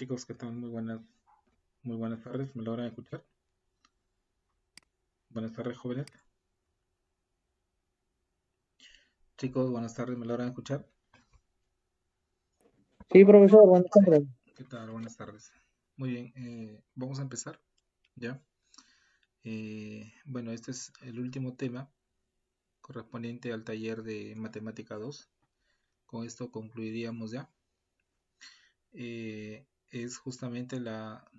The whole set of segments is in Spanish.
Chicos, ¿qué tal? Muy buenas tardes, ¿me logran escuchar? Buenas tardes, jóvenes. Chicos, buenas tardes, ¿me logran escuchar? Sí, profesor, buenas tardes. ¿Qué tal? Buenas tardes. Muy bien, vamos a empezar, ¿ya? Bueno, este es el último tema correspondiente al taller de Matemática 2. Con esto concluiríamos ya. Es justamente la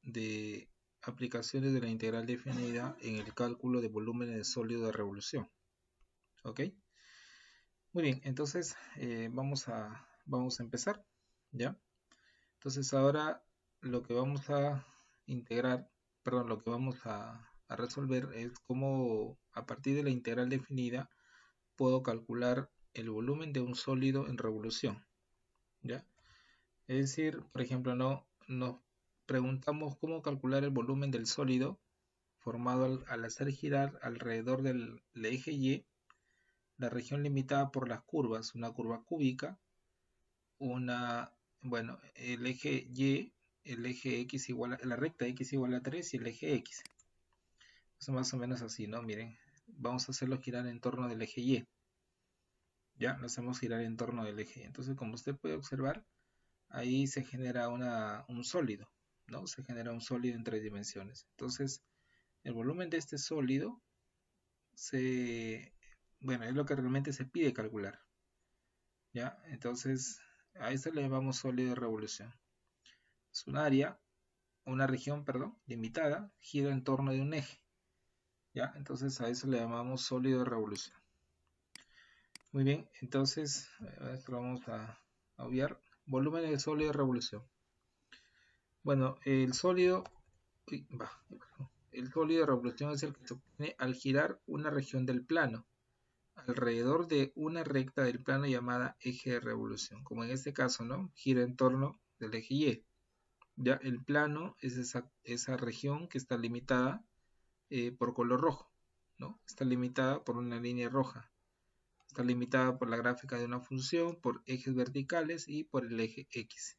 de aplicaciones de la integral definida en el cálculo de volúmenes de sólido de revolución, ¿ok? Muy bien, entonces vamos a empezar, ¿ya? Entonces ahora lo que vamos a integrar, perdón, lo que vamos a resolver es cómo a partir de la integral definida puedo calcular el volumen de un sólido en revolución, ¿ya? Es decir, por ejemplo, nos preguntamos cómo calcular el volumen del sólido formado al hacer girar alrededor del eje Y la región limitada por las curvas, una curva cúbica, una, bueno, el eje Y, el eje X igual a, la recta X igual a 3 y el eje X. Es más o menos así, ¿no? Miren, vamos a hacerlo girar en torno del eje Y. Ya, lo hacemos girar en torno del eje Y. Entonces, como usted puede observar, ahí se genera un sólido, ¿no? Se genera un sólido en 3 dimensiones. Entonces, el volumen de este sólido bueno, es lo que realmente se pide calcular, ¿ya? Entonces, a esto le llamamos sólido de revolución. Es un área, una región, perdón, limitada, gira en torno de un eje, ¿ya? Entonces a eso le llamamos sólido de revolución. Muy bien, entonces esto lo vamos a obviar. Volumen del sólido de revolución. Bueno, el sólido de revolución es el que se obtiene al girar una región del plano alrededor de una recta del plano llamada eje de revolución, como en este caso, ¿no? Gira en torno del eje Y. Ya el plano es esa región que está limitada por color rojo, ¿no? Está limitada por una línea roja. Está limitada por la gráfica de una función, por ejes verticales y por el eje X.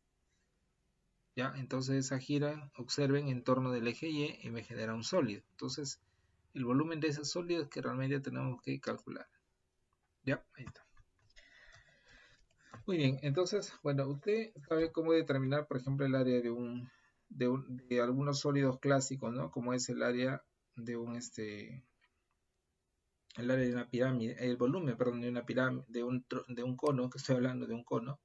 ¿Ya? Entonces esa gira, observen, en torno del eje Y me genera un sólido. Entonces el volumen de ese sólido es que realmente tenemos que calcular. ¿Ya? Ahí está. Muy bien, entonces, bueno, usted sabe cómo determinar, por ejemplo, el área de algunos sólidos clásicos, ¿no? Como es el área de el área de una pirámide, el volumen, perdón, de una pirámide, de un cono, que estoy hablando de un cono,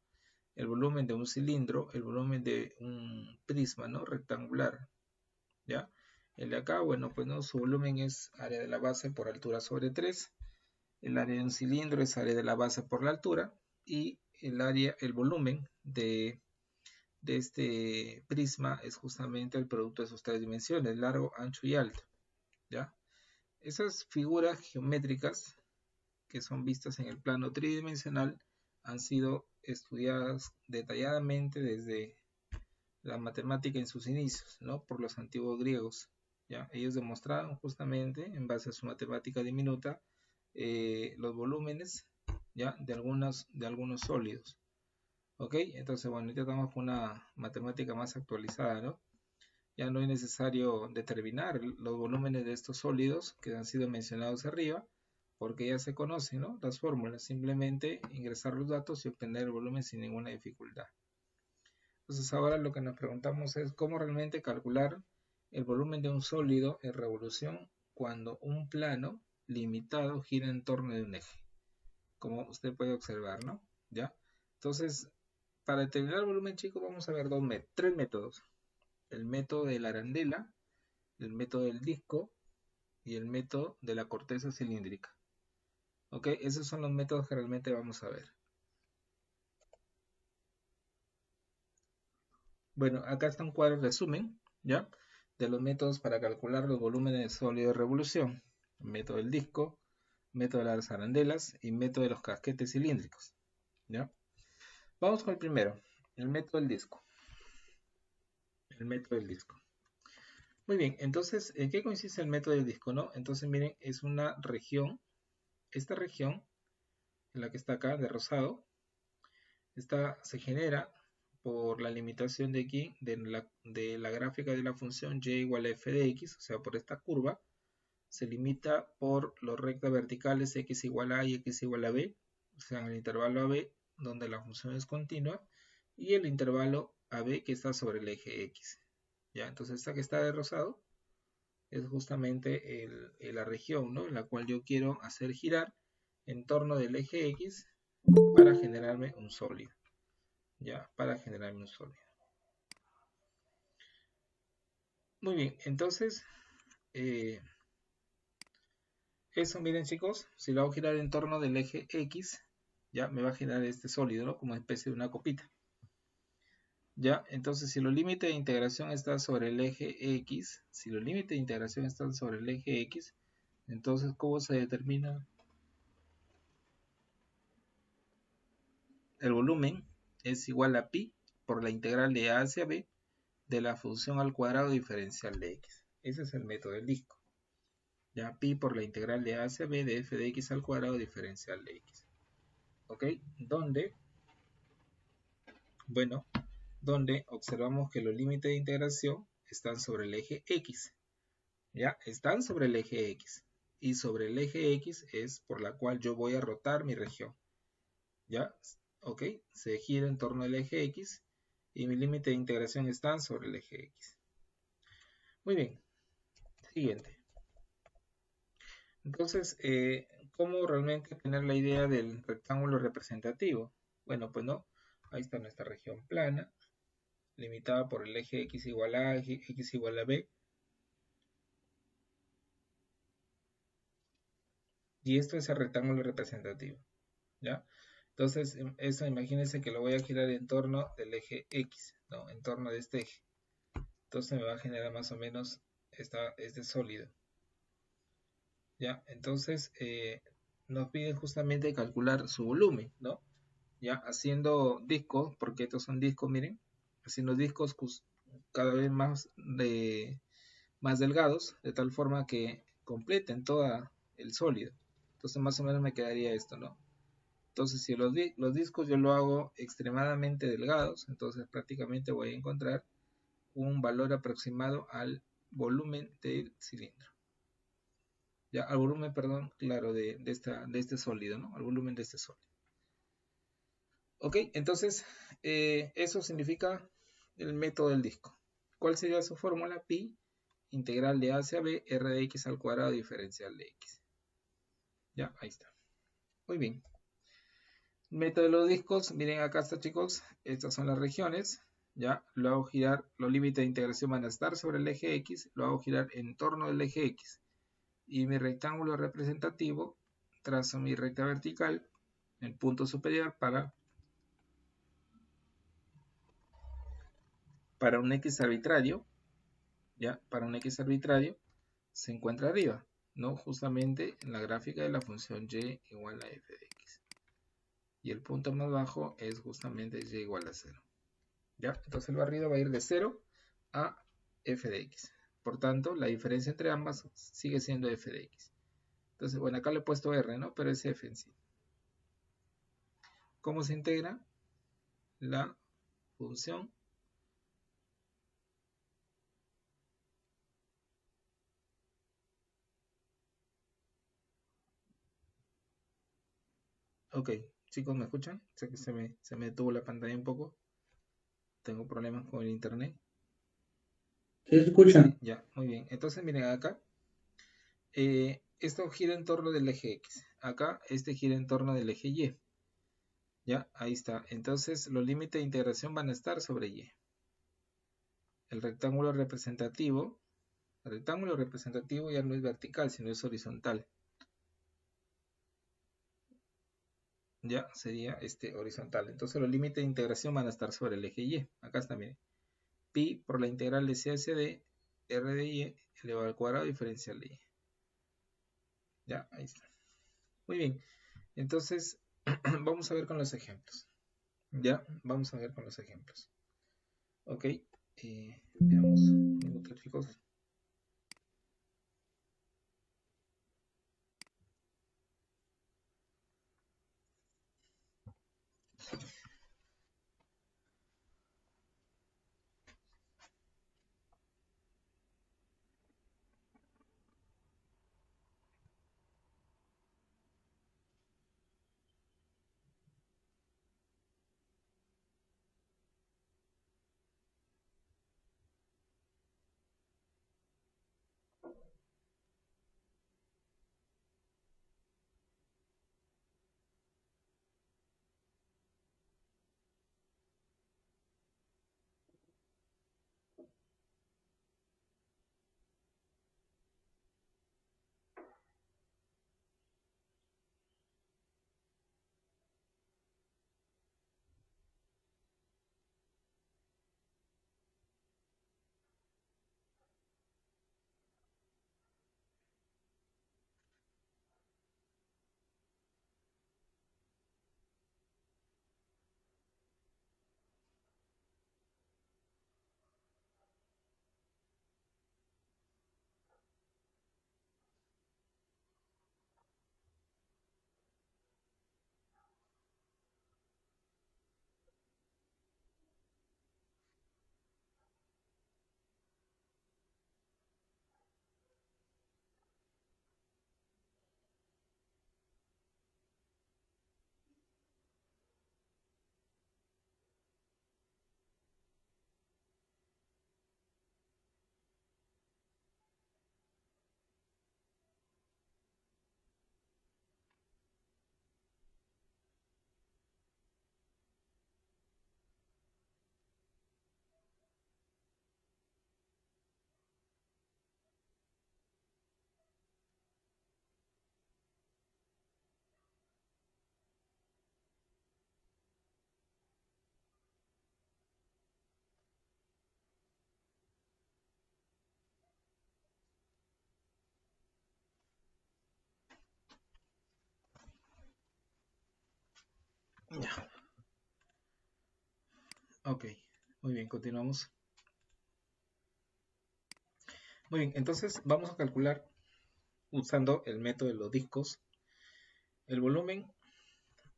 el volumen de un cilindro, el volumen de un prisma, ¿no? Rectangular, ¿ya? El de acá, bueno, pues no, su volumen es área de la base por altura sobre 3, el área de un cilindro es área de la base por la altura, y el volumen de este prisma es justamente el producto de sus 3 dimensiones, largo, ancho y alto, ¿ya? Esas figuras geométricas que son vistas en el plano tridimensional han sido estudiadas detalladamente desde la matemática en sus inicios, ¿no? Por los antiguos griegos, ¿ya? Ellos demostraron justamente, en base a su matemática diminuta, los volúmenes, ¿ya? De algunos sólidos, ¿ok? Entonces, bueno, ya estamos con una matemática más actualizada, ¿no? Ya no es necesario determinar los volúmenes de estos sólidos que han sido mencionados arriba, porque ya se conocen, ¿no? Las fórmulas, simplemente ingresar los datos y obtener el volumen sin ninguna dificultad. Entonces ahora lo que nos preguntamos es cómo realmente calcular el volumen de un sólido en revolución cuando un plano limitado gira en torno de un eje, como usted puede observar, ¿no? ¿Ya? Entonces, para determinar el volumen, chicos, vamos a ver tres métodos. El método de la arandela, el método del disco y el método de la corteza cilíndrica. ¿Ok? Esos son los métodos que realmente vamos a ver. Bueno, acá está un cuadro de resumen, ¿ya? De los métodos para calcular los volúmenes de sólido de revolución. Método del disco, método de las arandelas y método de los casquetes cilíndricos, ¿ya? Vamos con el primero, el método del disco. El método del disco. Muy bien, entonces, ¿en qué consiste el método del disco, no? Entonces, miren, es una región, esta región, en la que está acá, de rosado, se genera por la limitación de aquí, de la gráfica de la función y igual a f de x, o sea, por esta curva, se limita por los rectas verticales x igual a y x igual a b, o sea, en el intervalo AB, donde la función es continua, y el intervalo AB que está sobre el eje x. ¿Ya? Entonces, esta que está de rosado es justamente la región, ¿no?, en la cual yo quiero hacer girar en torno del eje x para generarme un sólido. ¿Ya? Para generarme un sólido. Muy bien, entonces, eso, miren chicos, si lo hago girar en torno del eje x, ya me va a generar este sólido, ¿no?, como una especie de una copita. Ya, entonces si los límites de integración están sobre el eje x, si los límites de integración están sobre el eje x, entonces ¿cómo se determina? El volumen es igual a pi por la integral de a hacia b de la función al cuadrado diferencial de x. Ese es el método del disco. Ya, pi por la integral de a hacia b de f de x al cuadrado diferencial de x. ¿Ok? Donde, bueno, donde observamos que los límites de integración están sobre el eje x. ¿Ya? Están sobre el eje x. Y sobre el eje x es por la cual yo voy a rotar mi región. ¿Ya? ¿Ok? Se gira en torno al eje x y mi límite de integración están sobre el eje x. Muy bien. Siguiente. Entonces, ¿cómo realmente tener la idea del rectángulo representativo? Bueno, pues no. Ahí está nuestra región plana, limitada por el eje x igual a, x igual a b. Y esto es el rectángulo representativo. ¿Ya? Entonces, eso imagínense que lo voy a girar en torno del eje x, ¿no? En torno de este eje. Entonces me va a generar más o menos este sólido. ¿Ya? Entonces, nos piden justamente calcular su volumen, ¿no? Ya, haciendo discos, porque estos son discos, miren, haciendo discos cada vez más delgados, de tal forma que completen todo el sólido. Entonces, más o menos me quedaría esto, ¿no? Entonces, si los discos yo lo hago extremadamente delgados, entonces prácticamente voy a encontrar un valor aproximado al volumen del cilindro. Ya, al volumen, perdón, claro, de este sólido, ¿no? Al volumen de este sólido. Ok, entonces, eso significa el método del disco. ¿Cuál sería su fórmula? Pi integral de a hacia b, r de x al cuadrado diferencial de x. Ya, ahí está. Muy bien. Método de los discos, miren acá está chicos, estas son las regiones, ya, lo hago girar, los límites de integración van a estar sobre el eje x, lo hago girar en torno del eje x, y mi rectángulo representativo, trazo mi recta vertical, el punto superior para un x arbitrario, ya, para un x arbitrario, se encuentra arriba, ¿no? Justamente en la gráfica de la función y igual a f de x. Y el punto más bajo es justamente y igual a 0. ¿Ya? Entonces el barrido va a ir de 0 a f de x. Por tanto, la diferencia entre ambas sigue siendo f de x. Entonces, bueno, acá le he puesto r, ¿no? Pero es f en sí. ¿Cómo se integra la función? Ok, chicos, ¿me escuchan? Sé que se me detuvo la pantalla un poco. Tengo problemas con el internet. ¿Se escuchan? Ya, muy bien. Entonces, miren acá. Esto gira en torno del eje X. Acá, este gira en torno del eje Y. Ya, ahí está. Entonces, los límites de integración van a estar sobre Y. El rectángulo representativo ya no es vertical, sino es horizontal. Ya sería horizontal. Entonces, los límites de integración van a estar sobre el eje Y. Acá está, miren. Pi por la integral de C hacia D, R de Y elevado al cuadrado diferencial de Y. Ya, ahí está. Muy bien. Entonces, vamos a ver con los ejemplos. Ya, vamos a ver con los ejemplos. Ok, veamos un minuto, chicos. Ya. Ok, muy bien, continuamos. Muy bien, entonces vamos a calcular usando el método de los discos el volumen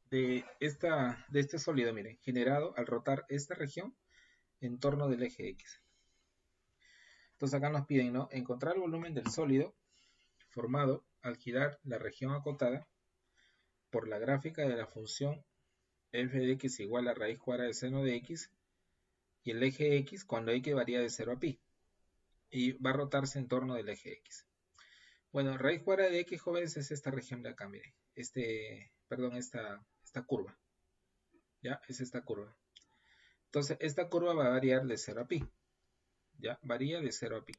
de este sólido, miren, generado al rotar esta región en torno del eje X. Entonces acá nos piden, ¿no? Encontrar el volumen del sólido formado al girar la región acotada por la gráfica de la función f de x igual a raíz cuadrada de seno de x y el eje x cuando x varía de 0 a pi y va a rotarse en torno del eje x. Bueno, raíz cuadrada de x, jóvenes, es esta región de acá, miren. Esta curva. ¿Ya? Es esta curva. Entonces, esta curva va a variar de 0 a pi. ¿Ya? Varía de 0 a pi.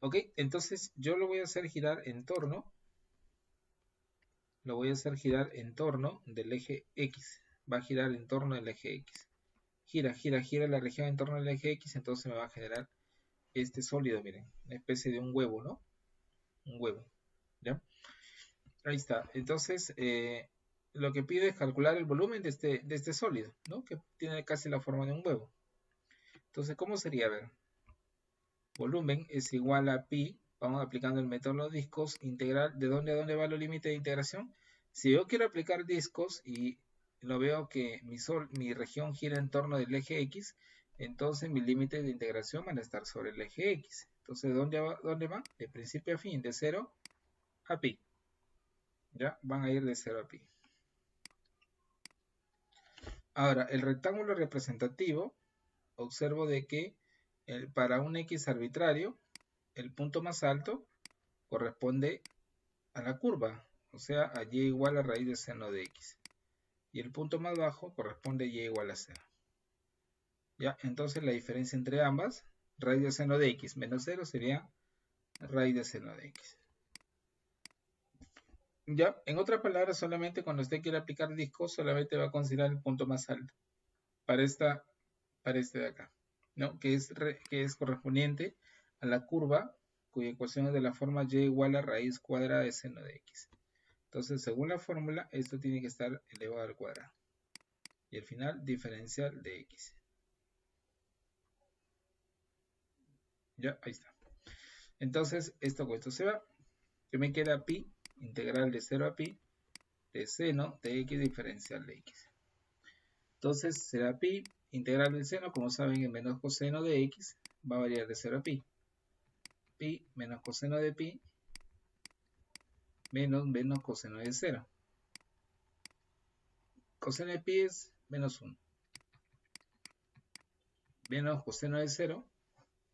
Ok, entonces yo lo voy a hacer girar en torno. Lo voy a hacer girar en torno del eje X. Va a girar en torno del eje X. Gira, gira, gira la región en torno del eje X, entonces me va a generar este sólido, miren. Una especie de un huevo, ¿no? Un huevo. ¿Ya? Ahí está. Entonces, lo que pide es calcular el volumen de este sólido, ¿no? Que tiene casi la forma de un huevo. Entonces, ¿cómo sería? A ver, volumen es igual a pi, vamos aplicando el método de los discos, integral, ¿de dónde a dónde va el límite de integración? Si yo quiero aplicar discos y lo veo que mi región gira en torno del eje X, entonces mis límites de integración van a estar sobre el eje X. Entonces, ¿dónde va? De principio a fin, de 0 a pi. ¿Ya? Van a ir de 0 a pi. Ahora, el rectángulo representativo, observo de que para un X arbitrario, el punto más alto corresponde a la curva, o sea, a y igual a raíz de seno de X. Y el punto más bajo corresponde a y igual a 0. ¿Ya? Entonces la diferencia entre ambas, raíz de seno de X menos 0 sería raíz de seno de X. Ya, en otras palabras, solamente cuando usted quiere aplicar discos, solamente va a considerar el punto más alto para este de acá, ¿no? Que es correspondiente a la curva cuya ecuación es de la forma y igual a raíz cuadrada de seno de x. Entonces, según la fórmula, esto tiene que estar elevado al cuadrado. Y al final, diferencial de x. Ya, ahí está. Entonces, esto con esto se va. Que me queda pi, integral de 0 a pi, de seno de x diferencial de x. Entonces, será pi, integral del seno, como saben, el menos coseno de x va a variar de 0 a pi. Pi menos coseno de pi menos coseno de 0. Coseno de pi es menos 1. Menos coseno de 0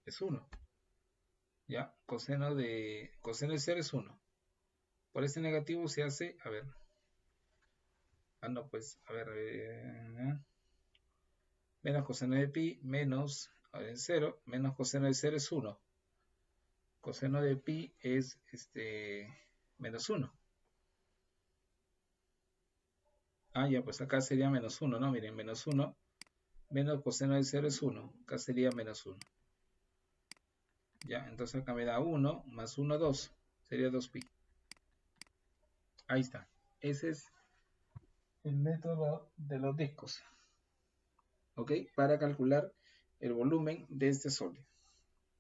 es 1. ¿Ya? Coseno de 0 es 1. Por este negativo se hace, a ver. No, pues, a ver. Menos coseno de pi menos, a ver, 0. Menos coseno de 0 es 1. Coseno de pi es menos 1. Ya, pues acá sería menos 1, ¿no? Miren, menos 1. Menos coseno de 0 es 1. Acá sería menos 1. Ya, entonces acá me da 1 más 1, 2. Sería 2pi. Ahí está. Ese es el método de los discos. ¿Ok? Para calcular el volumen de este sólido.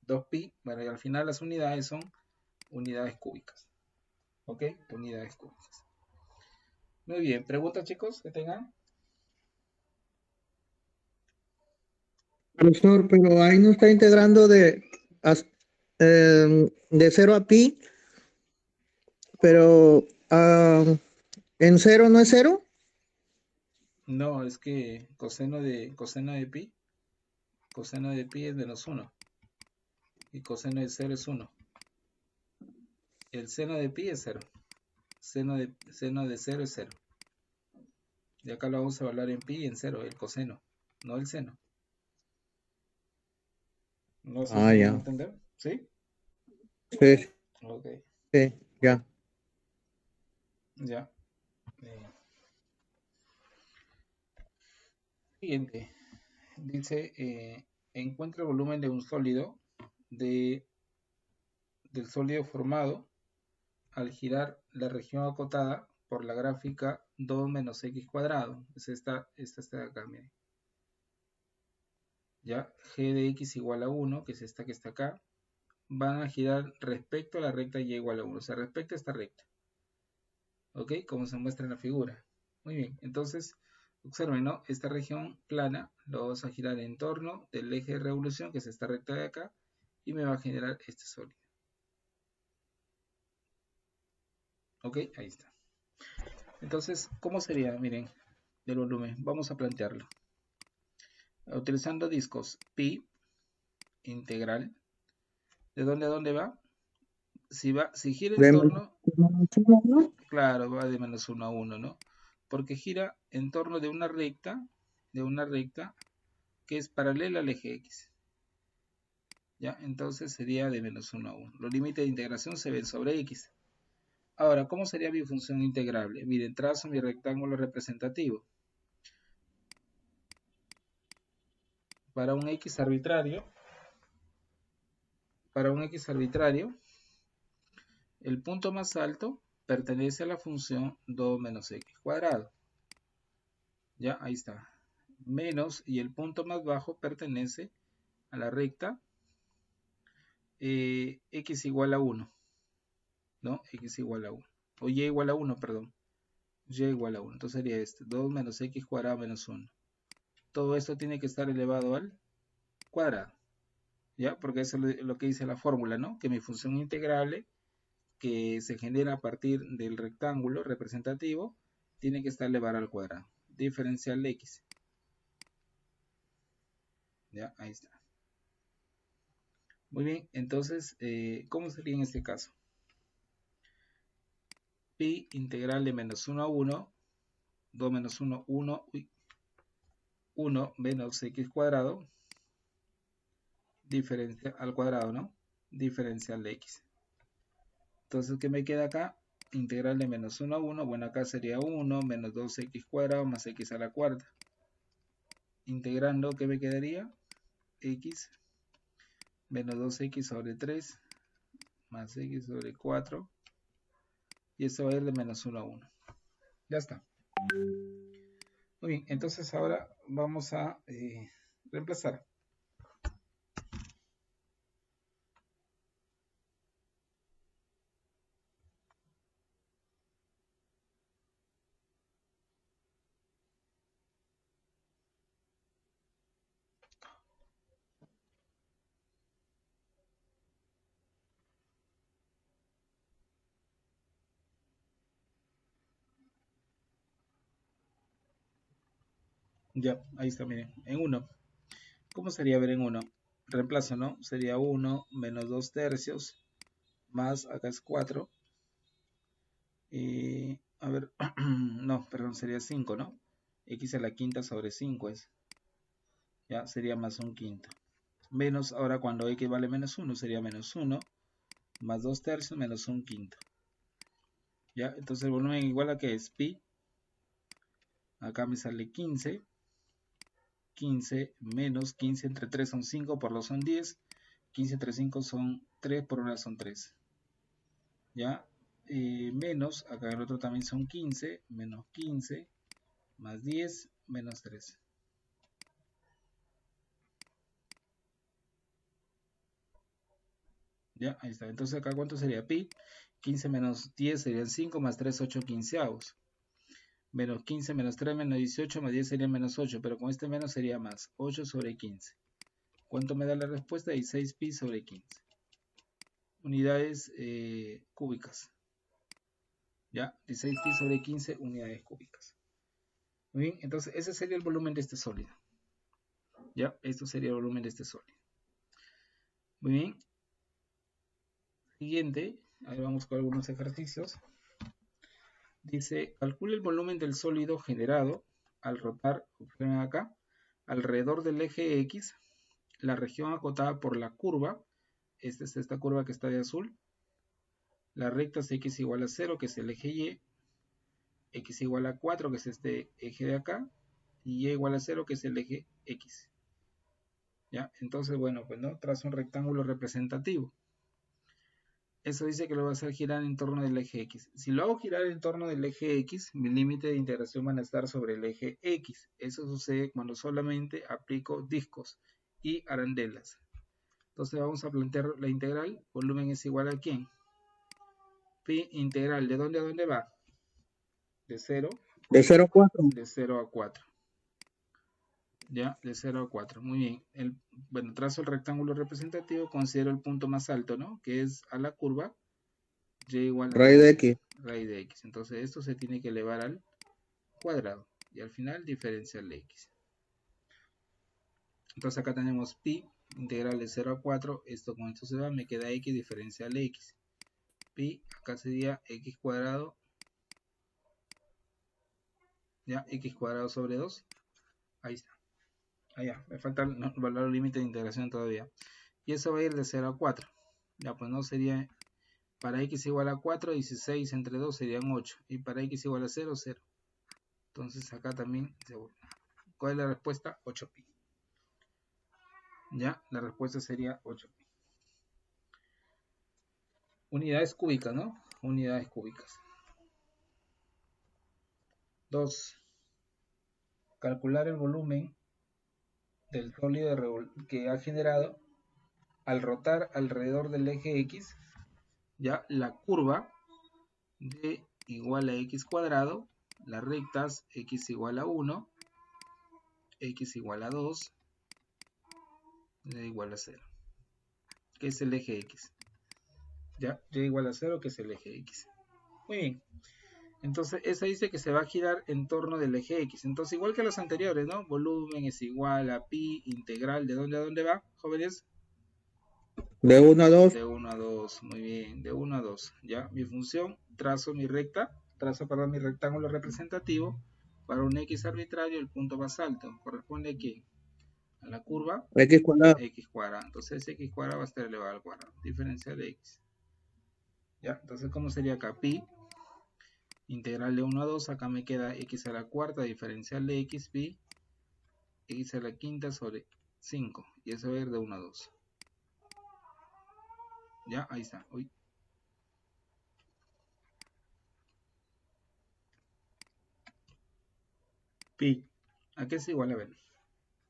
2pi, bueno, y al final las unidades son unidades cúbicas. ¿Ok? Unidades cúbicas. Muy bien. ¿Preguntas, chicos, que tengan? Profesor, pero ahí no está integrando de 0 a pi, pero en 0 no es 0. No, es que coseno de pi es menos 1. Y coseno de 0 es 1. El seno de pi es 0. Seno de 0 es 0. Y acá lo vamos a evaluar en pi y en 0, el coseno, no el seno. No sé si me van a Ya. entender. ¿Sí? Sí, Ok, sí, ya. ya. Siguiente. Dice, encuentra el volumen de un sólido del sólido formado al girar la región acotada por la gráfica 2 menos x cuadrado. Es esta de acá, miren. Ya, g de x igual a 1, que es esta que está acá, van a girar respecto a la recta y igual a 1, o sea, respecto a esta recta. ¿Ok? Como se muestra en la figura. Muy bien, entonces, observen, ¿no? Esta región plana lo vamos a girar en torno del eje de revolución, que es esta recta de acá, y me va a generar este sólido. ¿Ok? Ahí está. Entonces, ¿cómo sería? Miren, del volumen. Vamos a plantearlo. Utilizando discos pi integral. ¿De dónde a dónde va? Si gira en De torno, ¿no? claro, va de menos 1 a 1, ¿no? Porque gira en torno de una recta que es paralela al eje X. ¿Ya? Entonces sería de menos 1 a 1. Los límites de integración se ven sobre X. Ahora, ¿cómo sería mi función integrable? Miren, trazo mi rectángulo representativo. Para un X arbitrario, el punto más alto pertenece a la función 2 menos x cuadrado. Ya, ahí está. Menos, y el punto más bajo pertenece a la recta x igual a 1. ¿No? X igual a 1. O y igual a 1, perdón. Y igual a 1. Entonces sería este. 2 menos x cuadrado menos 1. Todo esto tiene que estar elevado al cuadrado. ¿Ya? Porque eso es lo que dice la fórmula, ¿no? Que mi función integrable, que se genera a partir del rectángulo representativo, tiene que estar elevado al cuadrado. Diferencial de x. ¿Ya? Ahí está. Muy bien, entonces, ¿cómo sería en este caso? Pi integral de menos 1 a 1, 2 menos 1, 1, 1 menos x cuadrado, diferencia al cuadrado, ¿no? Diferencial de x. Entonces, ¿qué me queda acá? Integral de menos 1 a 1, bueno, acá sería 1 menos 2x cuadrado más x a la cuarta. Integrando, ¿qué me quedaría? X menos 2x sobre 3 más x sobre 4, y esto va a ir de menos 1 a 1. Ya está. Muy bien, entonces ahora vamos a reemplazar. Ya, ahí está, miren, en 1. ¿Cómo sería ver en 1? Reemplazo, ¿no? Sería 1 menos 2 tercios más, acá es 4. Y, a ver, no, perdón, sería 5, ¿no? X a la quinta sobre 5 es. Ya, sería más un quinto. Menos, ahora cuando X vale menos 1, sería menos 1 más 2 tercios menos un quinto. Ya, entonces el volumen igual a que es pi. Acá me sale 15. 15 menos 15 entre 3 son 5, por 2 son 10. 15 entre 5 son 3, por 1 son 3. ¿Ya? Menos, acá el otro también son 15, menos 15, más 10, menos 3. ¿Ya? Ahí está. Entonces acá, ¿cuánto sería pi? 15 menos 10 serían 5, más 3, 8 quinceavos. Menos 15 menos 3 menos 18, más 10 sería menos 8, pero con este menos sería más, 8 sobre 15. ¿Cuánto me da la respuesta? 16 pi sobre 15. Unidades cúbicas. ¿Ya? 16 pi sobre 15 unidades cúbicas. Muy bien, entonces ese sería el volumen de este sólido. ¿Ya? Esto sería el volumen de este sólido. Muy bien. Siguiente, ahí vamos con algunos ejercicios. Dice, calcula el volumen del sólido generado al rotar, observen acá, alrededor del eje X, la región acotada por la curva, esta es esta curva que está de azul, la recta es X igual a 0, que es el eje Y, X igual a 4, que es este eje de acá, y Y igual a 0, que es el eje X. ¿Ya? Entonces, bueno, pues no, trazo un rectángulo representativo. Eso dice que lo va a hacer girar en torno del eje X. Si lo hago girar en torno del eje X, mi límite de integración van a estar sobre el eje X. Eso sucede cuando solamente aplico discos y arandelas. Entonces vamos a plantear la integral. Volumen es igual a ¿quién? Pi integral. ¿De dónde a dónde va? De 0. De 0 a 4. De 0 a 4. Ya, de 0 a 4. Muy bien. Bueno, trazo el rectángulo representativo, considero el punto más alto, ¿no? Que es a la curva y igual a Raíz de X. raíz de x. Entonces esto se tiene que elevar al cuadrado. Y al final diferencial de x. Entonces acá tenemos pi integral de 0 a 4. Esto con esto se va, me queda x diferencial de x. Pi, acá sería x cuadrado. Ya, x cuadrado sobre 2. Ahí está. Allá, me falta el valor límite de integración todavía. Y eso va a ir de 0 a 4. Ya, pues no sería, para x igual a 4, 16 entre 2 serían 8. Y para x igual a 0, 0. Entonces acá también, ¿cuál es la respuesta? 8pi. Ya, la respuesta sería 8pi. Unidades cúbicas, ¿no? Unidades cúbicas. 2. Calcular el volumen del sólido que ha generado al rotar alrededor del eje X, ya la curva de igual a x cuadrado, las rectas x igual a 1, x igual a 2, y igual a 0, que es el eje X. Ya, y igual a 0, que es el eje X. Muy bien. Entonces, esa dice que se va a girar en torno del eje X. Entonces, igual que los anteriores, ¿no? Volumen es igual a pi integral. ¿De dónde a dónde va, jóvenes? De 1 a 2. De 1 a 2. Muy bien, de 1 a 2. Ya, mi función, trazo mi rectángulo representativo para un X arbitrario, el punto más alto. ¿Corresponde a qué? A la curva X cuadrado. X cuadrado. Entonces, X cuadrado va a estar elevado al cuadrado. Diferencial de X. Ya, entonces, ¿cómo sería acá? Pi integral de 1 a 2, acá me queda x a la cuarta diferencial de x, pi, x a la quinta sobre 5, y eso va a ir de 1 a 2. Ya, ahí está. Uy. Pi, ¿a qué es igual? A ver,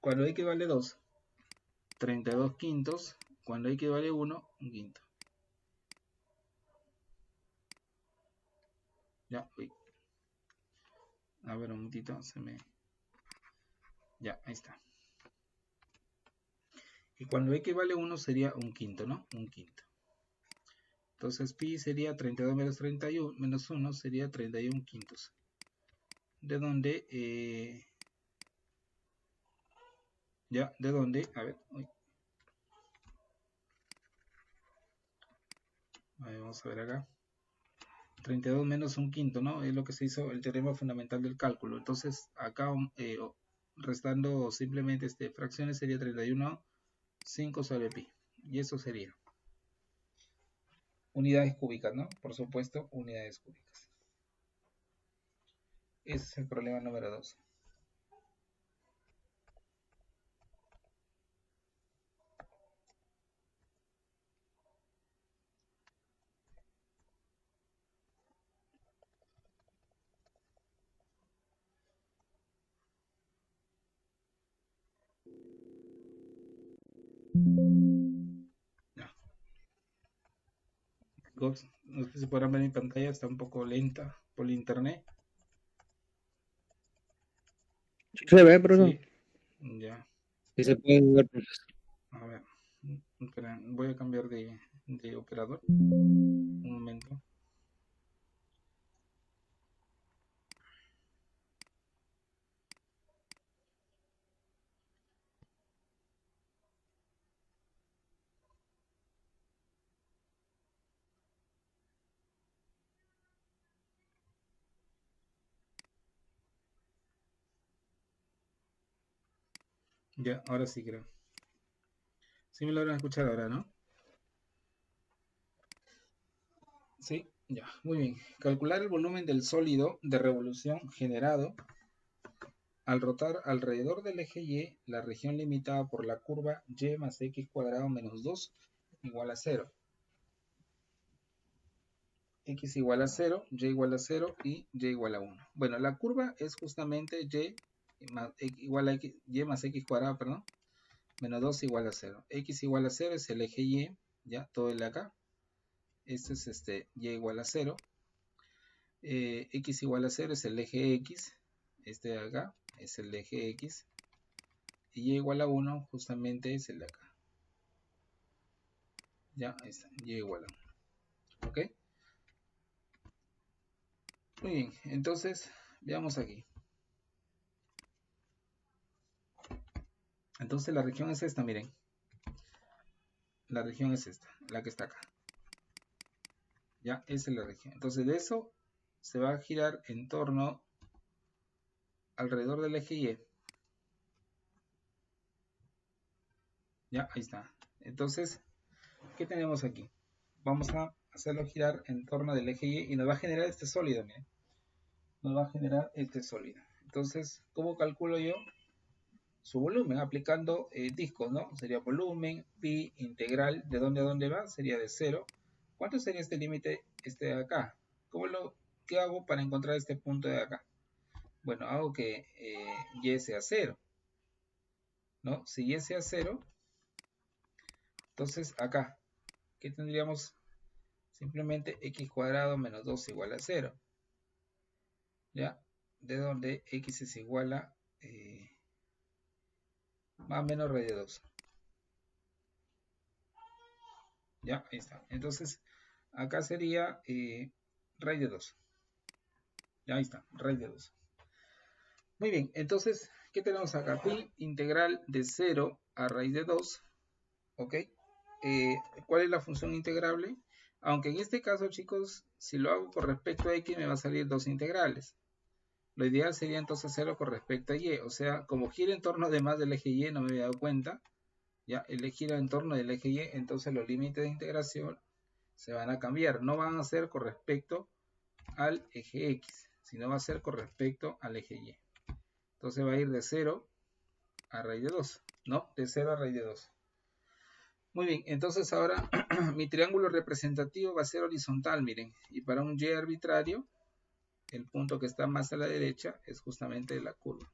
cuando x vale 2, 32 quintos, cuando x vale 1, un quinto. Ya, uy. A ver, un momentito, Ya, ahí está. Y cuando x vale 1 sería un quinto, ¿no? Un quinto. Entonces pi sería 32 menos 31 menos 1 sería 31 quintos. De donde, ya, de donde, a ver, uy. Vamos a ver acá. 32 menos un quinto, ¿no? Es lo que se hizo el teorema fundamental del cálculo. Entonces, acá restando simplemente fracciones sería 31, 5 sobre pi. Y eso sería. Unidades cúbicas, ¿no? Por supuesto, unidades cúbicas. Ese es el problema número 2. No. No sé si podrán ver mi pantalla, está un poco lenta por el internet. Sí se ve, profesor. Sí, ya. Sí se puede ver, profesor. A ver, espera, voy a cambiar de operador. Un momento. Ya, ahora sí creo. Sí me lo habrán escuchado ahora, ¿no? Sí, ya, muy bien. Calcular el volumen del sólido de revolución generado al rotar alrededor del eje Y, la región limitada por la curva Y más x cuadrado menos 2 igual a 0. X igual a 0, Y igual a 0 y Y igual a 1. Bueno, la curva es justamente Y más, igual a X, Y más X cuadrado, perdón, menos 2 igual a 0. X igual a 0 es el eje Y, ya, todo el de acá. Este es Y igual a 0. X igual a 0 es el eje X, este de acá es el eje X. Y Y igual a 1 justamente es el de acá. Ya, ahí está, Y igual a 1. ¿Ok? Muy bien, entonces veamos aquí. Entonces la región es esta, miren. La región es esta, la que está acá. Ya, esa es la región. Entonces de eso se va a girar en torno alrededor del eje Y. Ya, ahí está. Entonces, ¿qué tenemos aquí? Vamos a hacerlo girar en torno del eje Y y nos va a generar este sólido, miren. Nos va a generar este sólido. Entonces, ¿cómo calculo yo su volumen? Aplicando discos, ¿no? Sería volumen, pi, integral, ¿de dónde a dónde va? Sería de 0. ¿Cuánto sería este límite, este de acá? ¿Qué hago para encontrar este punto de acá? Bueno, hago que y sea 0, ¿no? Si y sea 0, entonces acá, ¿qué tendríamos? Simplemente x cuadrado menos 2 igual a 0, ¿ya? De donde x es igual a más o menos raíz de 2. Ya, ahí está. Entonces, acá sería raíz de 2. Ya, ahí está, raíz de 2. Muy bien, entonces, ¿qué tenemos acá? Pi integral de 0 a raíz de 2, ¿ok? ¿Cuál es la función integrable? Aunque en este caso, chicos, si lo hago con respecto a x, me va a salir dos integrales. Lo ideal sería entonces hacerlo con respecto a y. O sea, como gira en torno además del eje y, no me había dado cuenta. Ya, el gira en torno del eje y, entonces los límites de integración se van a cambiar. No van a ser con respecto al eje x, sino va a ser con respecto al eje y. Entonces va a ir de 0 a raíz de 2. No, de 0 a raíz de 2. Muy bien, entonces ahora mi triángulo representativo va a ser horizontal, miren. Y para un y arbitrario, el punto que está más a la derecha es justamente la curva.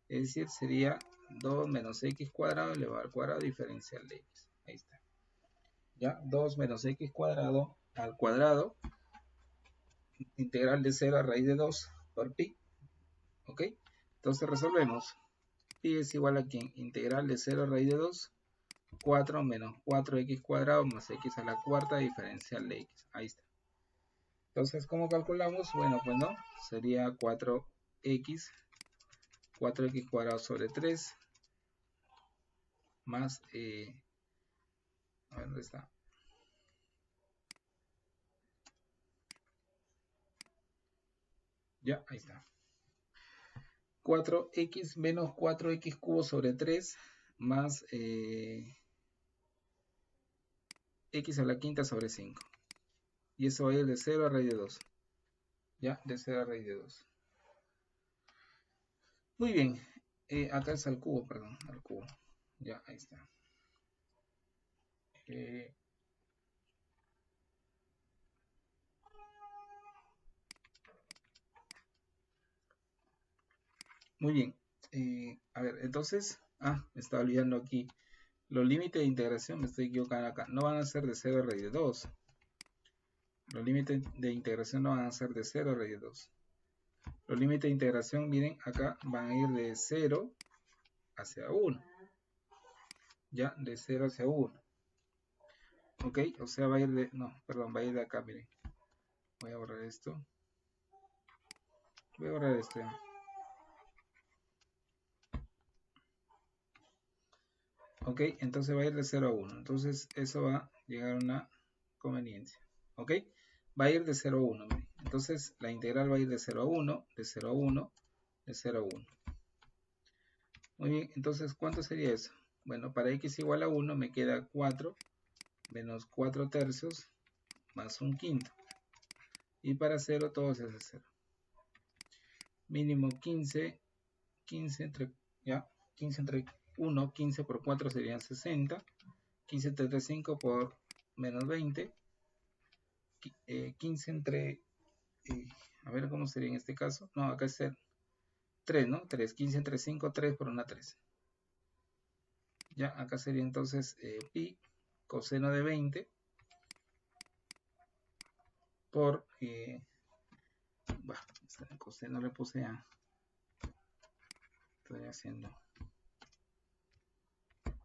Es decir, sería 2 menos x cuadrado elevado al cuadrado diferencial de x. Ahí está. Ya, 2 menos x cuadrado al cuadrado, integral de 0 a raíz de 2 por pi. ¿Ok? Entonces resolvemos. Pi es igual a ¿quién? Integral de 0 a raíz de 2. 4 menos 4x cuadrado más x a la cuarta diferencial de x. Ahí está. Entonces, ¿cómo calculamos? Bueno, pues no, sería 4x cuadrado sobre 3 más, a ver, ¿dónde está? Ya, ahí está. 4x menos 4x cubo sobre 3 más x a la quinta sobre 5. Y eso va a ir de 0 a raíz de 2. Ya, de 0 a raíz de 2. Muy bien. Acá es al cubo, perdón, al cubo. Ya, ahí está. Muy bien. A ver, entonces, me estaba olvidando aquí. Los límites de integración, me estoy equivocando acá, no van a ser de 0 a raíz de 2. Los límites de integración no van a ser de 0 a raíz de 2. Los límites de integración, miren, acá van a ir de 0 hacia 1. Ya, de 0 hacia 1. Ok, o sea, va a ir de, no, perdón, va a ir de acá, miren. Voy a borrar esto. Voy a borrar esto. Ok, entonces va a ir de 0 a 1. Entonces eso va a llegar a una conveniencia. Ok, va a ir de 0 a 1. Miren. Entonces la integral va a ir de 0 a 1, de 0 a 1, de 0 a 1. Muy bien, entonces ¿cuánto sería eso? Bueno, para x igual a 1 me queda 4 menos 4 tercios más un quinto. Y para 0 todo se hace 0. Mínimo 15, 15 entre, ya, 15 entre 1, 15 por 4 serían 60. 15 entre 5 por menos 20. 15 entre, a ver cómo sería en este caso. No, acá es 3, ¿no? 3, 15 entre 5, 3 por una 3. Ya, acá sería entonces pi coseno de 20 por, el coseno le puse a, estoy haciendo.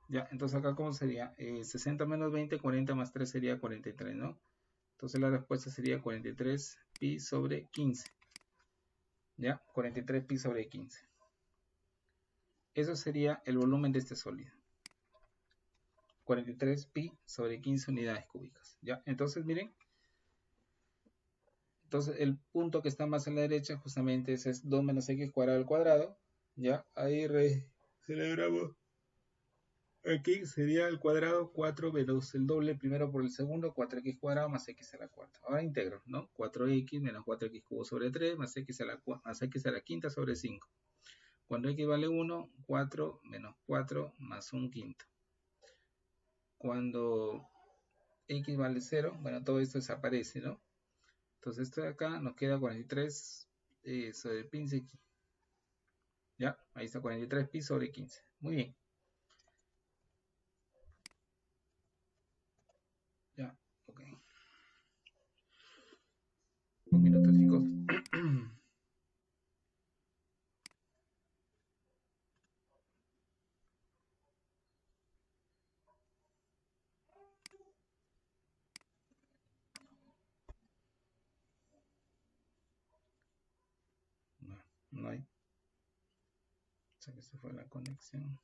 Ya, entonces acá cómo sería, 60 menos 20, 40 más 3 sería 43, ¿no? Entonces la respuesta sería 43 pi sobre 15. ¿Ya? 43 pi sobre 15. Eso sería el volumen de este sólido. 43 pi sobre 15 unidades cúbicas. ¿Ya? Entonces, miren. Entonces, el punto que está más a la derecha justamente es 2 menos x cuadrado al cuadrado. ¿Ya? Ahí celebramos. Aquí sería el cuadrado 4 menos el doble primero por el segundo, 4x cuadrado más x a la cuarta. Ahora integro, ¿no? 4x menos 4x cubo sobre 3 más x a la quinta sobre 5. Cuando x vale 1, 4 menos 4 más 1 quinto. Cuando x vale 0, bueno, todo esto desaparece, ¿no? Entonces esto de acá nos queda 43 sobre 15. ¿Ya? Ahí está 43 pi sobre 15. Muy bien. Ya, ok. Un minuto, chicos. No, no hay. O sea que se fue la conexión.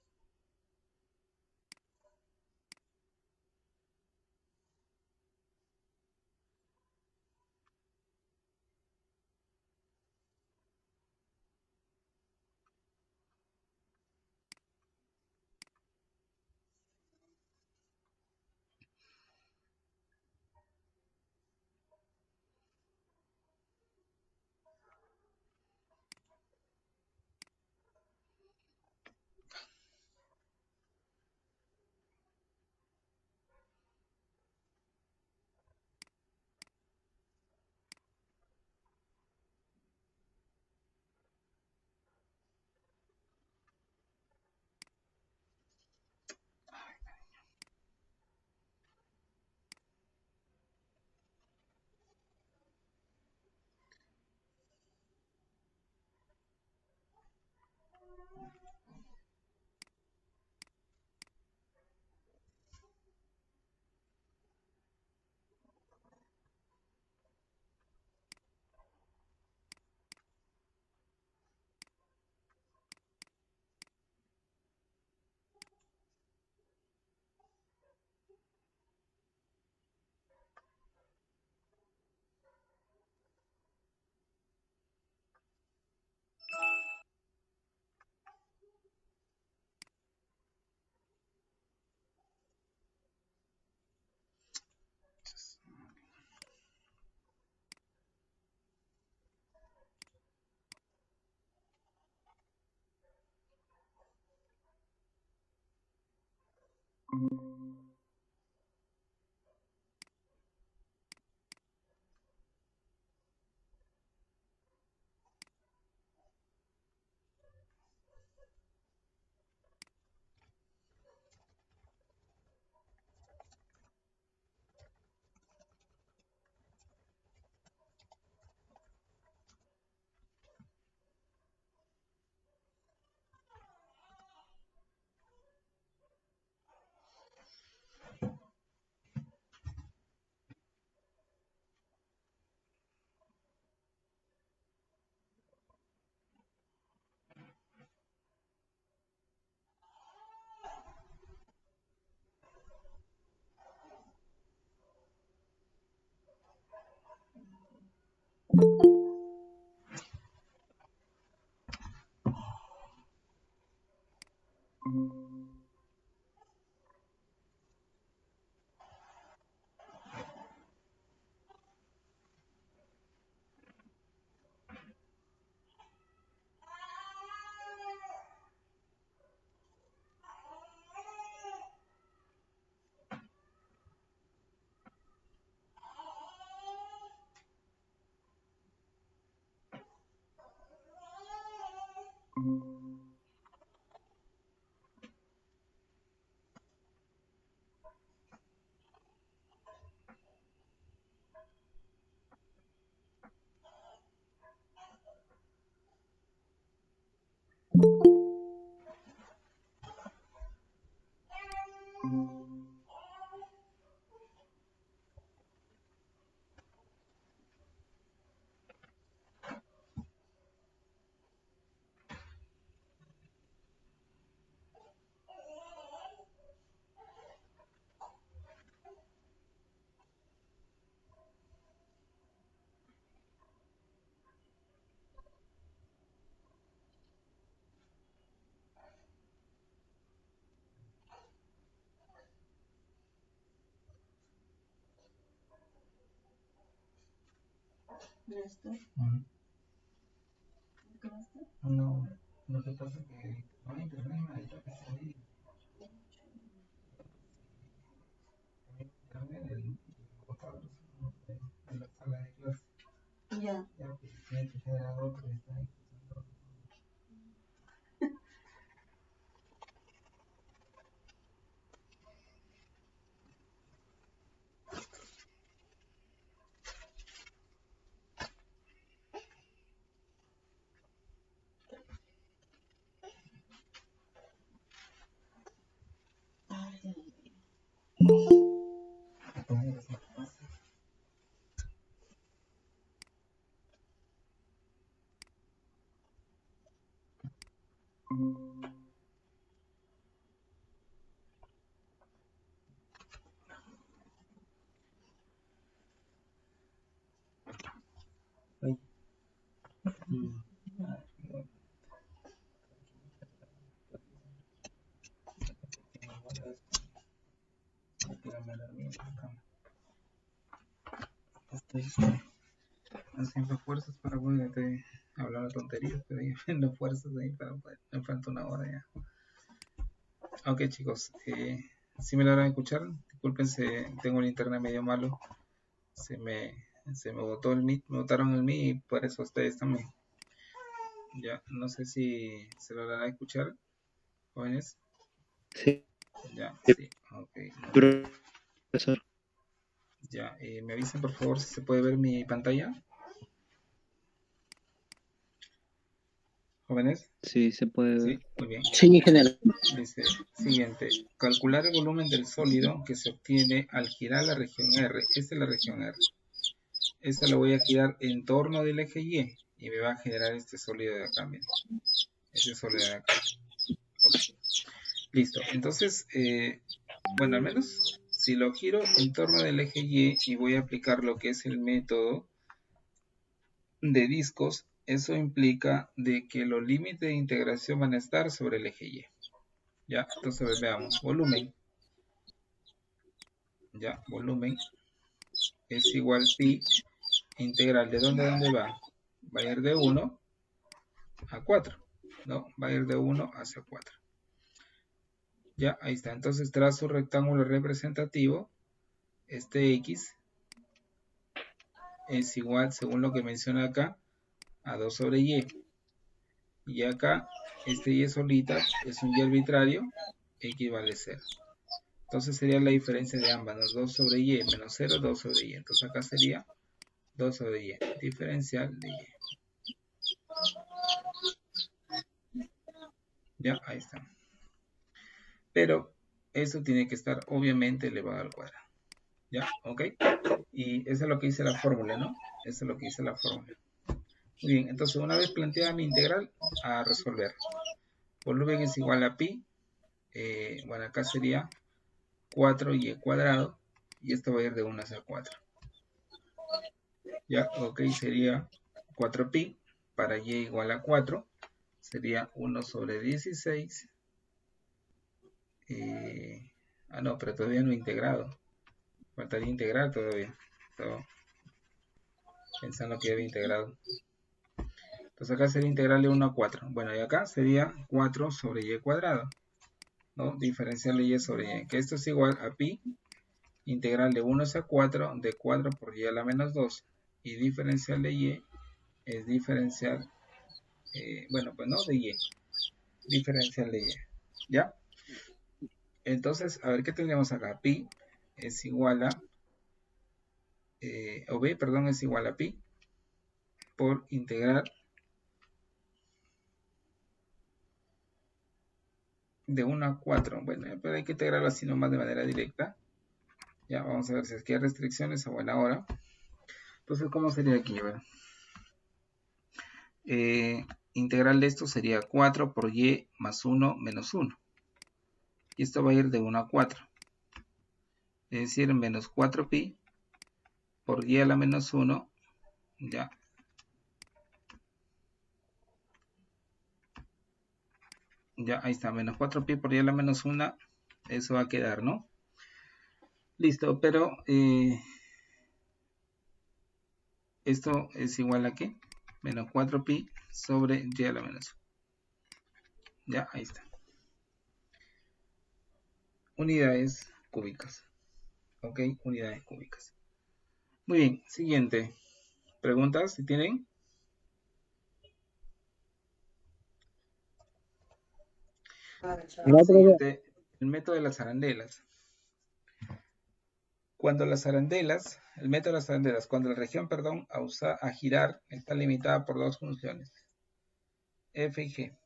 No, lo que pasa es que no hay internet, ahorita que está ahí. En la sala de clase. Ya, pues tiene que generar otro y está ahí. Haciendo fuerzas para poder hablar tonterías, pero ahí haciendo fuerzas ahí para poder, me falta una hora ya. Ok chicos, si me logran escuchar, discúlpense, tengo el internet medio malo, se me botó el Meet, me botaron el Meet y por eso ustedes también. Ya, no sé si se logrará escuchar, jóvenes. Sí, Ya, sí, ok. profesor. Ya, me avisan por favor si se puede ver mi pantalla. Jóvenes. Sí, se puede ver. Sí, muy bien. Sí, general. Dice, siguiente, calcular el volumen del sólido que se obtiene al girar la región R. Esta es la región R. Esta la voy a girar en torno del eje Y y me va a generar este sólido de acá, miren. Este sólido de acá. Okay. Listo, entonces, bueno, al menos si lo giro en torno del eje Y voy a aplicar lo que es el método de discos, eso implica de que los límites de integración van a estar sobre el eje Y. Ya, entonces veamos, volumen. Ya, volumen es igual pi integral. ¿De dónde a dónde va? Va a ir de 1 a 4. ¿No? Va a ir de 1 hacia 4. Ya, ahí está. Entonces trazo un rectángulo representativo. Este X es igual, según lo que menciona acá, a 2 sobre Y. Y acá, este Y solita es un Y arbitrario, X vale 0. Entonces sería la diferencia de ambas, ¿no? 2 sobre Y menos 0, 2 sobre Y. Entonces acá sería 2 sobre Y, diferencial de Y. Ya, ahí está. Pero eso tiene que estar obviamente elevado al cuadrado. ¿Ya? ¿Ok? Y eso es lo que dice la fórmula, ¿no? Eso es lo que dice la fórmula. Muy bien, entonces una vez planteada mi integral, a resolver. Volumen es igual a pi. Bueno, acá sería 4y cuadrado. Y esto va a ir de 1 hacia 4. Ya, ok, sería 4pi para y igual a 4. Sería 1 sobre 16. No, pero todavía no he integrado. Faltaría integrar todavía. Estaba pensando que había integrado. Entonces acá sería integral de 1 a 4. Bueno, y acá sería 4 sobre y cuadrado. ¿No? Diferencial de y sobre y. Que esto es igual a pi. Integral de 1 hacia 4 de 4 por y a la menos 2. Y diferencial de y es diferencial bueno, pues no, de y, diferencial de y, ¿ya? Entonces, a ver qué tendríamos acá. Pi es igual a, o b, perdón, es igual a pi por integrar de 1 a 4. Bueno, pero hay que integrarlo así nomás de manera directa. Ya, vamos a ver si es que hay restricciones a buena hora. Entonces, ¿cómo sería aquí? Bueno, integral de esto sería 4 por y más 1 menos 1. Y esto va a ir de 1 a 4. Es decir, menos 4pi por y a la menos 1. Ya. Ya, ahí está, menos 4pi por y a la menos 1. Eso va a quedar, ¿no? Listo, pero esto es igual a ¿qué? Menos 4pi sobre y a la menos 1. Ya, ahí está. Unidades cúbicas. Ok, unidades cúbicas. Muy bien, siguiente. ¿Preguntas si tienen? No, profe. Siguiente, el método de las arandelas. Cuando las arandelas, el método de las arandelas, cuando la región, perdón, a girar está limitada por dos funciones, f y g,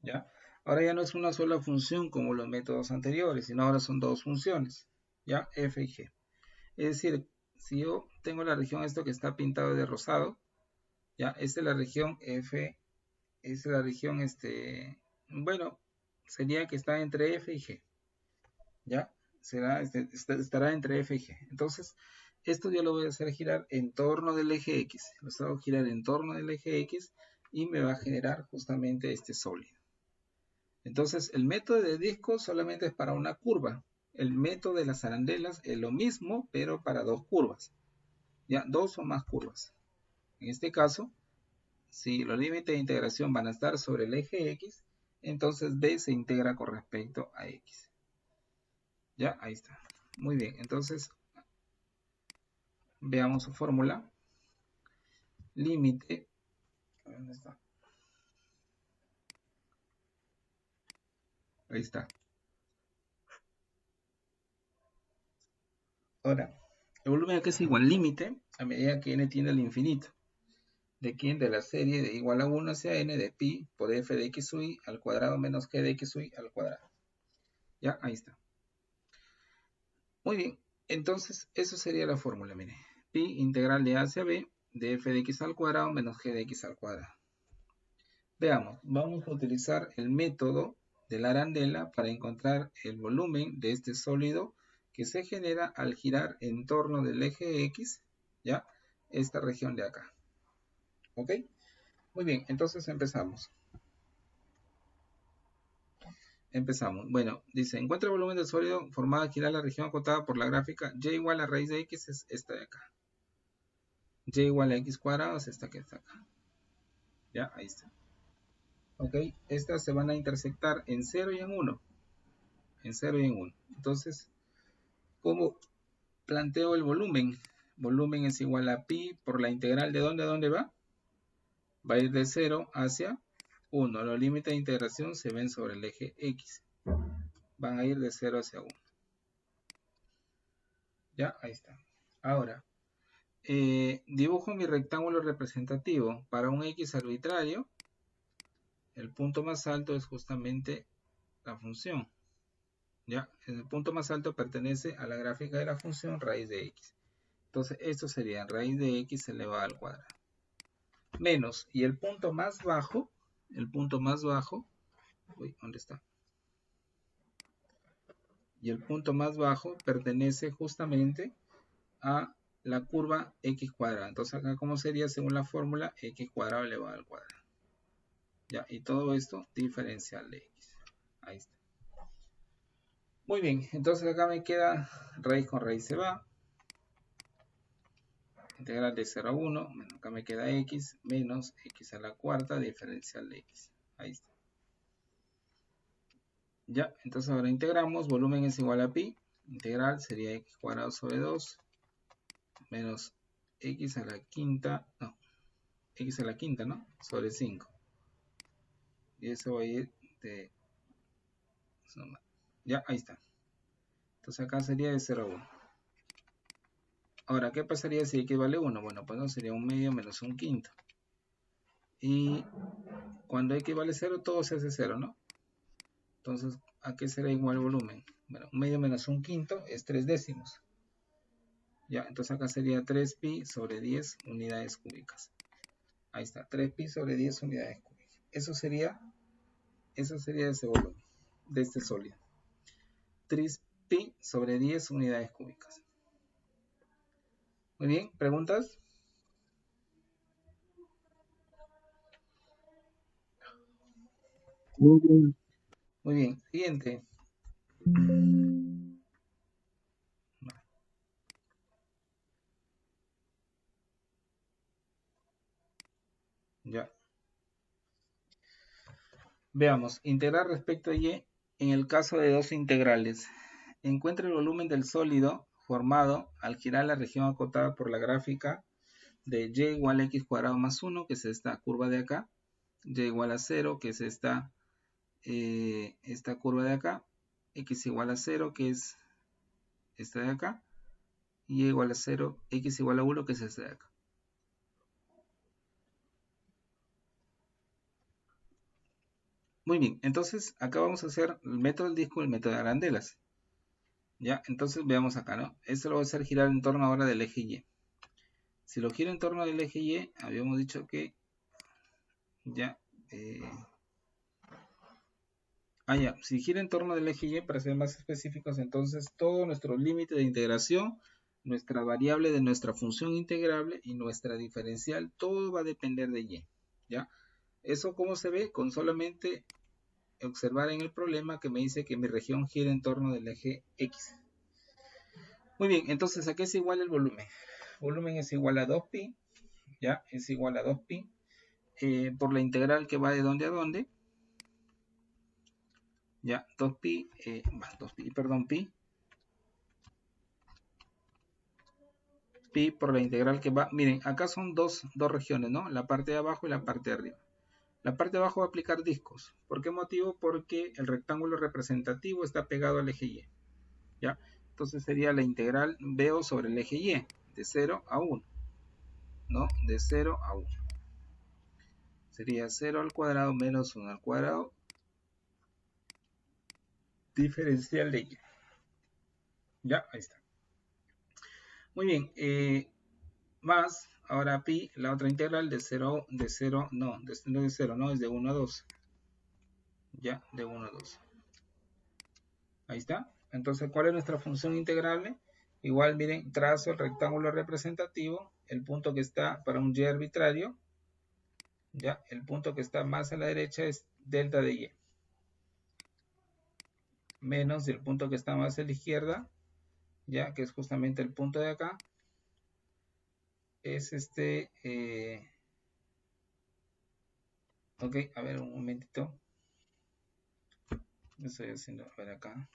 ¿ya? Ahora ya no es una sola función como los métodos anteriores, sino ahora son dos funciones, ¿ya? F y g. Es decir, si yo tengo la región esto que está pintado de rosado, ¿ya? Esta es la región f, esta es la región, bueno, sería que está entre f y g, ¿ya? Estará entre f y g. Entonces, esto yo lo voy a hacer girar en torno del eje X. Lo hago girar en torno del eje X y me va a generar justamente este sólido. Entonces, el método de disco solamente es para una curva. El método de las arandelas es lo mismo, pero para dos curvas. ¿Ya? Dos o más curvas. En este caso, si los límites de integración van a estar sobre el eje X, entonces B se integra con respecto a X. Ya, ahí está. Muy bien, entonces veamos su fórmula. Límite. ¿Dónde está? Ahí está. Ahora, el volumen acá es igual límite a medida que n tiende al infinito. ¿De quién? De la serie de igual a 1 hacia n de pi por f de x sub i al cuadrado menos g de x sub i al cuadrado. Ya, ahí está. Muy bien, entonces eso sería la fórmula, mire. Pi integral de a hacia b de f de x al cuadrado menos g de x al cuadrado. Veamos, vamos a utilizar el método de la arandela para encontrar el volumen de este sólido que se genera al girar en torno del eje X, ¿ya? Esta región de acá. ¿Ok? Muy bien, entonces empezamos. Empezamos. Bueno, dice, encuentra el volumen del sólido formado al girar la región acotada por la gráfica y igual a raíz de x es esta de acá. Y igual a x cuadrado es esta que está acá. Ya, ahí está. Ok, estas se van a intersectar en 0 y en 1. En 0 y en 1. Entonces, ¿cómo planteo el volumen? Volumen es igual a pi por la integral de dónde a dónde va. Va a ir de 0 hacia 1. Los límites de integración se ven sobre el eje X. Van a ir de 0 hacia 1. Ya, ahí está. Ahora, dibujo mi rectángulo representativo. Para un X arbitrario, el punto más alto es justamente la función. ¿Ya? El punto más alto pertenece a la gráfica de la función raíz de X. Entonces, esto sería raíz de X elevado al cuadrado. Menos, y el punto más bajo, uy, ¿dónde está? Y el punto más bajo pertenece justamente a la curva x cuadrada. Entonces acá, ¿cómo sería según la fórmula? X cuadrado elevado al cuadrado. Ya, y todo esto diferencial de x. Ahí está. Muy bien, entonces acá me queda raíz con raíz se va. Integral de 0 a 1, bueno, acá me queda x menos x a la cuarta diferencial de x. Ahí está. Ya, entonces ahora integramos, volumen es igual a pi, integral sería x cuadrado sobre 2 menos x a la quinta, no, x a la quinta, ¿no? Sobre 5. y eso va a ir de... Ya, ahí está. Entonces acá sería de 0 a 1. Ahora, ¿qué pasaría si x vale 1? Bueno, pues no sería 1 medio menos 1 quinto. Y cuando x vale 0, todo se hace 0, ¿no? Entonces, ¿a qué será igual el volumen? Bueno, 1 medio menos 1 quinto es 3 décimos. Ya, entonces acá sería 3pi sobre 10 unidades cúbicas. Ahí está, 3pi sobre 10 unidades cúbicas. Eso sería ese volumen de este sólido. 3pi sobre 10 unidades cúbicas. Muy bien, ¿preguntas? Muy bien, siguiente. Ya. Veamos, integrar respecto a y en el caso de dos integrales. Encuentra el volumen del sólido formado al girar la región acotada por la gráfica de y igual a x cuadrado más 1, que es esta curva de acá, y igual a 0, que es esta curva de acá, x igual a 0, que es esta de acá, y igual a 0, x igual a 1, que es esta de acá. Muy bien, entonces acá vamos a hacer el método del disco y el método de arandelas. Ya, entonces veamos acá, ¿no? Esto lo voy a hacer girar en torno ahora del eje Y. Si lo giro en torno del eje Y, habíamos dicho que ya, si gira en torno del eje Y, para ser más específicos, entonces todo nuestro límite de integración, nuestra variable de nuestra función integrable y nuestra diferencial, todo va a depender de Y, ¿ya? ¿Eso cómo se ve? Con solamente observar en el problema que me dice que mi región gira en torno del eje X. Muy bien, entonces, ¿a qué es igual el volumen? Volumen es igual a 2pi, ¿ya? Es igual a 2pi por la integral que va de dónde a dónde. Ya, 2pi, pi por la integral que va, miren, acá son dos regiones, ¿no? La parte de abajo y la parte de arriba. La parte de abajo va a aplicar discos. ¿Por qué motivo? Porque el rectángulo representativo está pegado al eje Y, ¿ya? Entonces sería la integral BO sobre el eje Y, de 0 a 1, ¿no? De 0 a 1. Sería 0 al cuadrado menos 1 al cuadrado, diferencial de Y. Ya, ahí está. Muy bien, más, ahora pi, la otra integral de 0, no es de 0, no, es de 1 a 2. Ya, de 1 a 2. Ahí está. Entonces, ¿cuál es nuestra función integrable? Igual, miren, trazo el rectángulo representativo, el punto que está para un y arbitrario, ya, el punto que está más a la derecha es delta de y, menos el punto que está más a la izquierda, ya, que es justamente el punto de acá, es ok, a ver, un momentito. Estoy haciendo, a ver acá.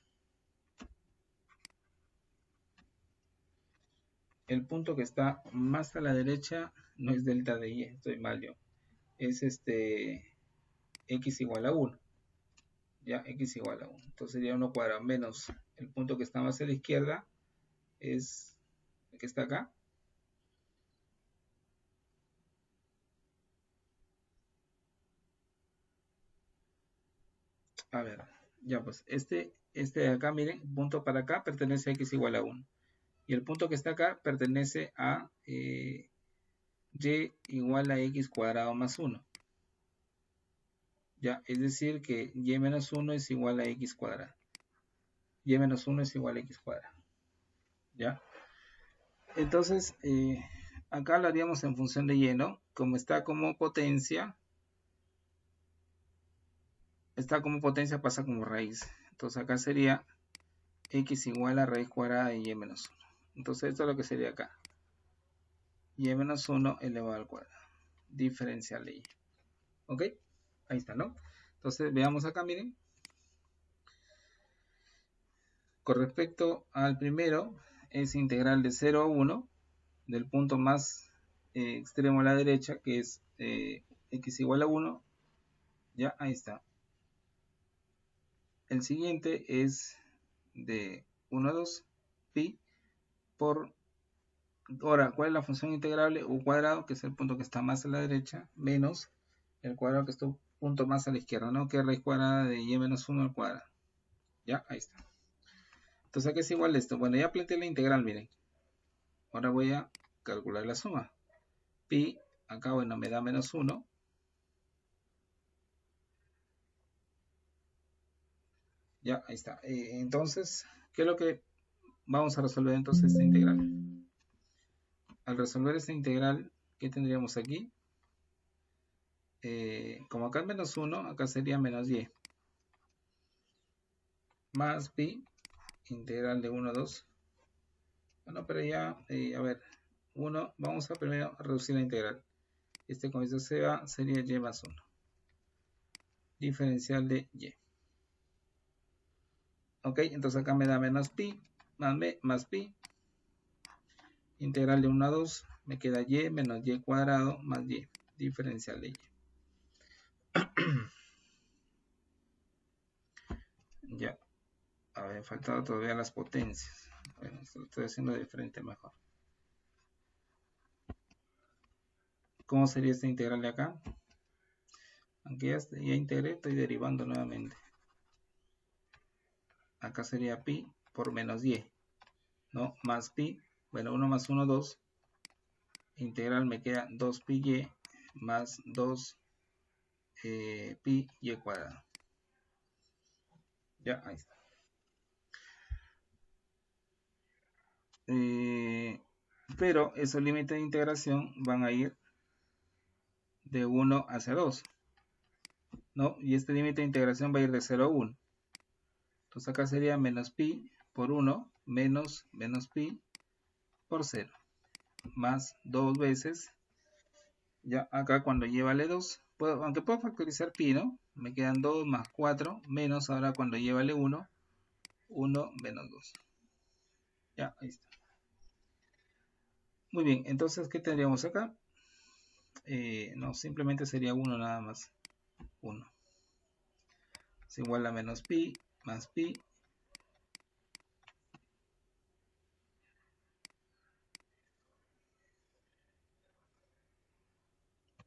El punto que está más a la derecha no es delta de y, estoy mal yo. Es x igual a 1. Ya, x igual a 1. Entonces sería 1 cuadrado menos el punto que está más a la izquierda es el que está acá. A ver, ya pues, este de acá, miren, punto para acá pertenece a x igual a 1. Y el punto que está acá pertenece a y igual a x cuadrado más 1. Ya, es decir que y menos 1 es igual a x cuadrado. Y menos 1 es igual a x cuadrado. ¿Ya? Entonces, acá lo haríamos en función de y, ¿no? Como está como potencia, pasa como raíz. Entonces acá sería x igual a raíz cuadrada de y menos 1. Entonces esto es lo que sería acá. Y menos 1 elevado al cuadrado. Diferencial de y. ¿Ok? Ahí está, ¿no? Entonces veamos acá, miren. Con respecto al primero, es integral de 0 a 1, del punto más extremo a la derecha, que es x igual a 1, Ya, ahí está. El siguiente es de 1 a 2 pi por... Ahora, ¿cuál es la función integrable? U cuadrado, que es el punto que está más a la derecha, menos el cuadrado que está un punto más a la izquierda, ¿no? Que es raíz cuadrada de y menos 1 al cuadrado. Ya, ahí está. Entonces, ¿a qué es igual esto? Bueno, ya planteé la integral, miren. Ahora voy a calcular la suma. Pi, acá, bueno, me da menos 1. Ya, ahí está. Entonces, ¿qué es lo que vamos a resolver entonces esta integral? Al resolver esta integral, ¿qué tendríamos aquí? Como acá es menos 1, acá sería menos y. Más pi, integral de 1 a 2. Bueno, pero ya, a ver, 1, vamos a primero reducir la integral. Este con esto se va, sería y más 1. Diferencial de y. Ok, entonces acá me da menos pi, más pi. Integral de 1 a 2, me queda y menos y cuadrado más y. Diferencial de y. Ya, a ver, faltado todavía las potencias. Bueno, esto lo estoy haciendo de frente mejor. ¿Cómo sería esta integral de acá? Aunque ya integré, estoy derivando nuevamente. Acá sería pi por menos y, ¿no? Más pi, bueno, 1 más 1, 2. Integral me queda 2 pi y más 2 pi y cuadrado. Ya, ahí está. Pero esos límites de integración van a ir de 1 hacia 2, ¿no? Y este límite de integración va a ir de 0 a 1. Entonces acá sería menos pi por 1 menos pi por 0. Más 2 veces. Ya acá cuando y vale 2, aunque puedo factorizar pi, ¿no? Me quedan 2 más 4 menos ahora cuando y vale 1, 1 menos 2. Ya, ahí está. Muy bien, entonces, ¿qué tendríamos acá? No, simplemente sería 1 nada más. 1. Es igual a menos pi más pi.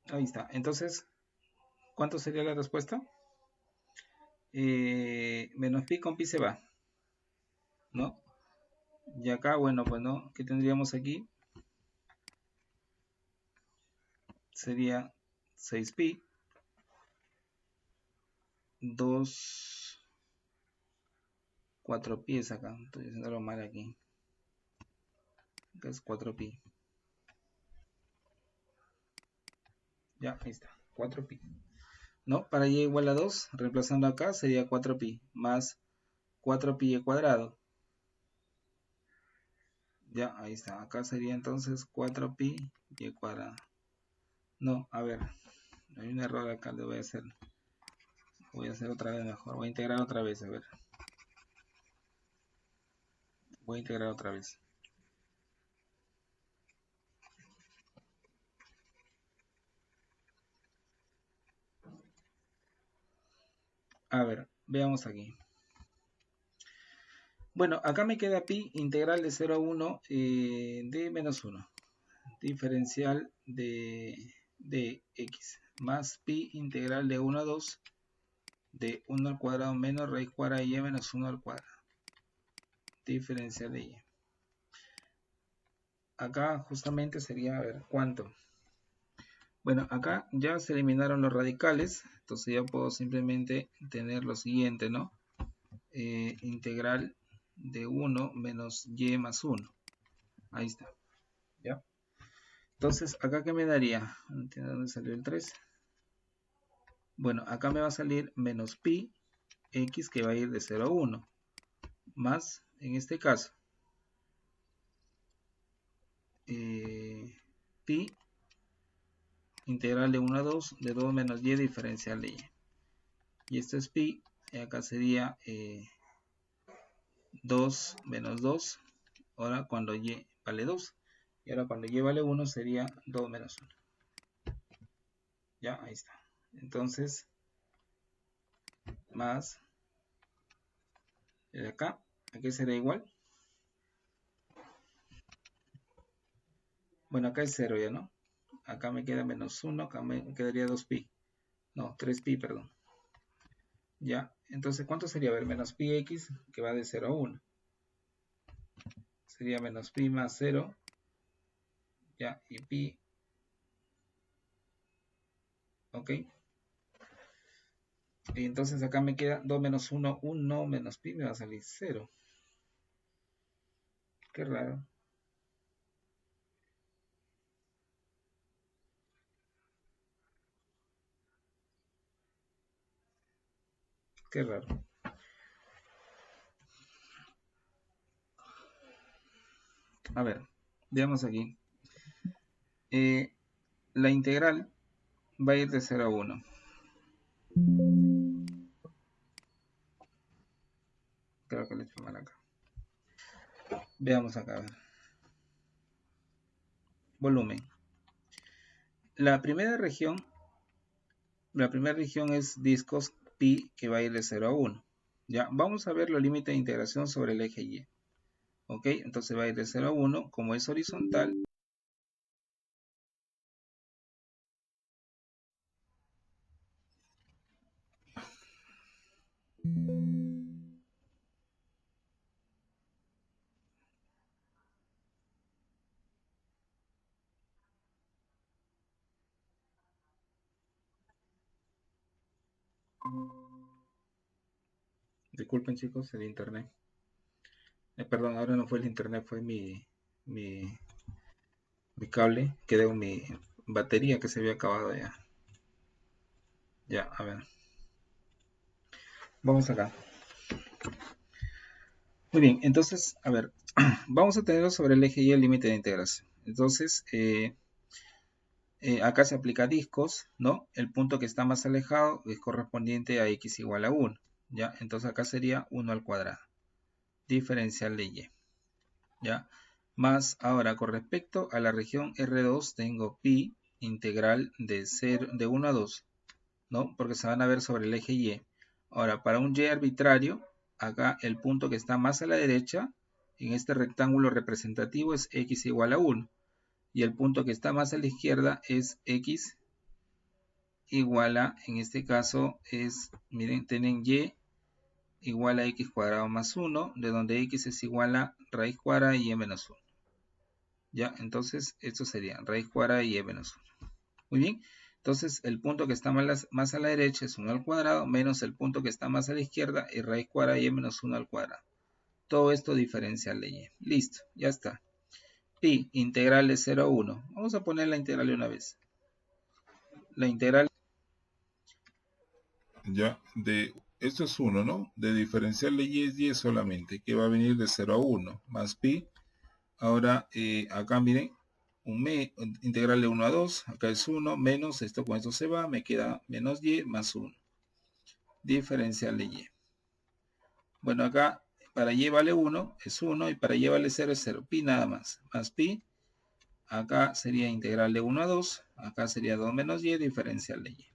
Ahí está. Entonces, ¿cuánto sería la respuesta? Menos pi con pi se va, ¿no? Y acá, bueno, pues no, ¿qué tendríamos aquí? Sería 6pi, 2, 4pi es acá, estoy haciéndolo mal aquí. Acá es 4pi. Ya, ahí está, 4pi. ¿No? Para y igual a 2, reemplazando acá, sería 4pi más 4pi cuadrado. Ya, ahí está. Acá sería entonces 4pi y cuadrado. No, a ver, hay un error acá, le voy a hacer. Voy a hacer otra vez mejor. Voy a integrar otra vez, a ver. Voy a integrar otra vez. A ver, veamos aquí. Bueno, acá me queda pi integral de 0 a 1 de menos 1. Diferencial de x. Más pi integral de 1 a 2 de 1 al cuadrado menos raíz cuadrada de y menos 1 al cuadrado. Diferencial de y. Acá justamente sería, a ver, ¿cuánto? Bueno, acá ya se eliminaron los radicales, entonces ya puedo simplemente tener lo siguiente, ¿no? Integral de 1 menos y más 1. Ahí está. ¿Ya? Entonces, ¿acá qué me daría? No entiendo dónde salió el 3. Bueno, acá me va a salir menos pi x, que va a ir de 0 a 1, más, en este caso, pi integral de 1 a 2 de 2 menos y diferencial de y. Y esto es pi, y acá sería 2 menos 2, ahora cuando y vale 2. Y ahora cuando y vale 1 sería 2 menos 1. Ya, ahí está. Entonces, más el de acá. Aquí será igual. Bueno, acá es 0 ya, ¿no? Acá me queda menos 1, acá me quedaría 2pi. No, 3pi, perdón. Ya, entonces, ¿cuánto sería? A ver, menos pi x, que va de 0 a 1. Sería menos pi más 0. Ya, y pi. Ok. Y entonces acá me queda 2 menos 1, 1 menos pi, me va a salir 0. Qué raro. Qué raro. A ver, veamos aquí. La integral va a ir de 0 a 1. Creo que le he hecho mal acá. Veamos acá. A ver. Volumen. La primera región es discos pi, que va a ir de 0 a 1. Ya, vamos a ver los límites de integración sobre el eje Y. Ok, entonces va a ir de 0 a 1. Como es horizontal, disculpen chicos, el internet. Perdón, ahora no fue el internet, fue mi cable, quedó mi batería que se había acabado ya. Ya, a ver. Vamos acá. Muy bien, entonces, a ver, vamos a tenerlo sobre el eje Y el límite de integración. Entonces, acá se aplica discos, ¿no? El punto que está más alejado es correspondiente a x igual a 1, ¿ya? Entonces acá sería 1 al cuadrado, diferencial de Y, ¿ya? Más ahora, con respecto a la región R2, tengo pi integral de 1 a 2, ¿no? Porque se van a ver sobre el eje Y. Ahora, para un Y arbitrario, acá el punto que está más a la derecha, en este rectángulo representativo, es x igual a 1. Y el punto que está más a la izquierda es x igual a, en este caso, es, miren, tienen y igual a x cuadrado más 1, de donde x es igual a raíz cuadrada y y menos 1. Ya, entonces, esto sería raíz cuadrada y y menos 1. Muy bien, entonces el punto que está más a la derecha es 1 al cuadrado, menos el punto que está más a la izquierda y raíz cuadrada y menos 1 al cuadrado. Todo esto diferencial de y. Listo, ya está. Pi, integral de 0 a 1. Vamos a poner la integral de una vez. La integral... Ya, esto es 1, ¿no? De diferencial de y es y solamente, que va a venir de 0 a 1, más pi. Ahora, acá miren, integral de 1 a 2, acá es 1, menos, esto con esto se va, me queda menos y más 1. Diferencial de y. Bueno, acá para y vale 1, es 1, y para y vale 0 es 0. Pi nada más, más pi. Acá sería integral de 1 a 2, acá sería 2 menos y, diferencial de y.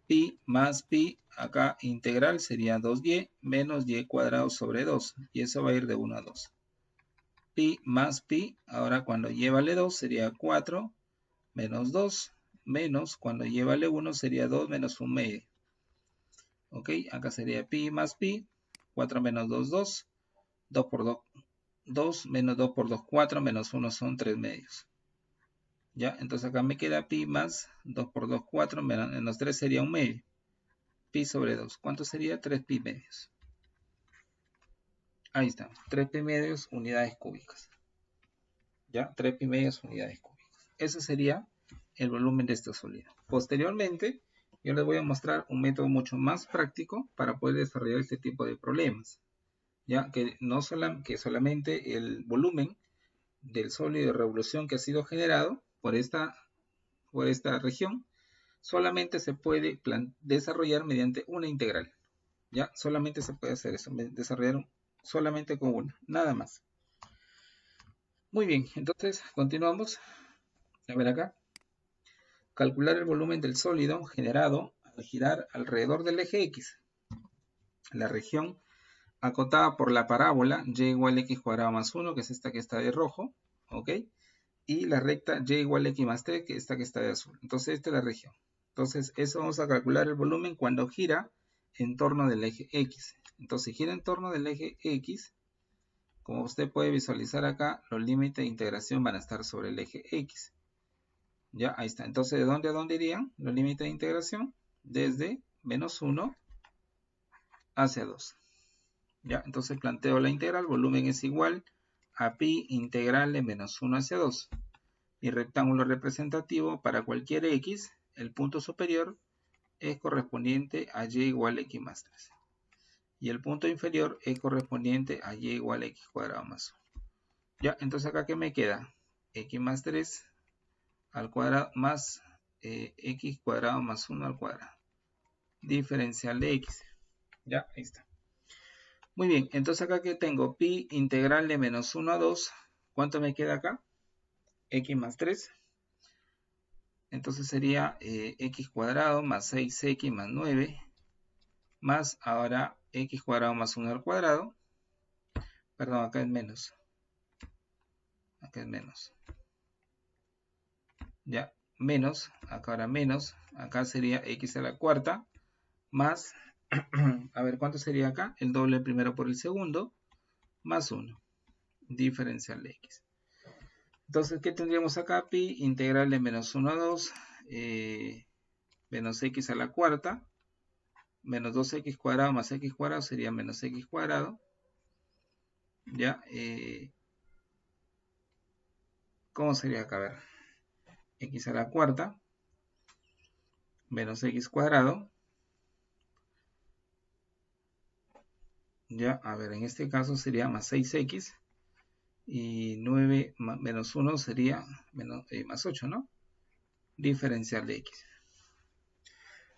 Pi más pi, acá integral sería 2y menos y cuadrado sobre 2, y eso va a ir de 1 a 2. Pi más pi, ahora cuando y vale 2 sería 4 menos 2, menos cuando y vale 1 sería 2 menos 1 medio. Ok, acá sería pi más pi, 4 menos 2, 2, 2 por 2, 2 menos 2 por 2, 4 menos 1 son 3 medios. Ya, entonces acá me queda pi más 2 por 2, 4 menos 3 sería 1 medio. Pi sobre 2, ¿cuánto sería? 3 pi medios. Ahí está, 3 pi medios unidades cúbicas. ¿Ya? 3 pi medios unidades cúbicas. Ese sería el volumen de este sólido. Posteriormente, yo les voy a mostrar un método mucho más práctico para poder desarrollar este tipo de problemas. Ya que no solamente el volumen del sólido de revolución que ha sido generado por esta región solamente se puede desarrollar mediante una integral. Ya solamente se puede hacer eso, desarrollar solamente con una, nada más. Muy bien, entonces continuamos. A ver acá. Calcular el volumen del sólido generado al girar alrededor del eje X. la región acotada por la parábola y igual a x cuadrado más 1, que es esta que está de rojo, ¿ok? Y la recta y igual a x más 3, que es esta que está de azul. Entonces esta es la región. Entonces eso vamos a calcular el volumen cuando gira en torno del eje X. Entonces si gira en torno del eje X, como usted puede visualizar acá, los límites de integración van a estar sobre el eje X. Ya, ahí está. Entonces, ¿de dónde a dónde irían los límites de integración? Desde menos 1 hacia 2. Ya, entonces planteo la integral, volumen es igual a pi integral de menos 1 hacia 2. Y rectángulo representativo para cualquier x, el punto superior es correspondiente a y igual a x más 3. Y el punto inferior es correspondiente a y igual a x cuadrado más 1. Ya, entonces acá ¿qué me queda? X más 3 al cuadrado más x cuadrado más 1 al cuadrado. Diferencial de x. Ya, ahí está. Muy bien, entonces acá que tengo pi integral de menos 1 a 2. ¿Cuánto me queda acá? X más 3. Entonces sería x cuadrado más 6x más 9 más ahora x cuadrado más 1 al cuadrado. Perdón, acá es menos. Acá es menos. Ya, menos, acá ahora menos. Acá sería x a la cuarta más, a ver, ¿cuánto sería acá? El doble primero por el segundo, más 1. Diferencial de x. Entonces, ¿qué tendríamos acá? Pi integral de menos 1 a 2, menos x a la cuarta, menos 2x cuadrado más x cuadrado sería menos x cuadrado. Ya, ¿cómo sería acá? A ver, x a la cuarta, menos x cuadrado. Ya, a ver, en este caso sería más 6x. Y 9 menos 1 sería más 8, ¿no? Diferencial de x.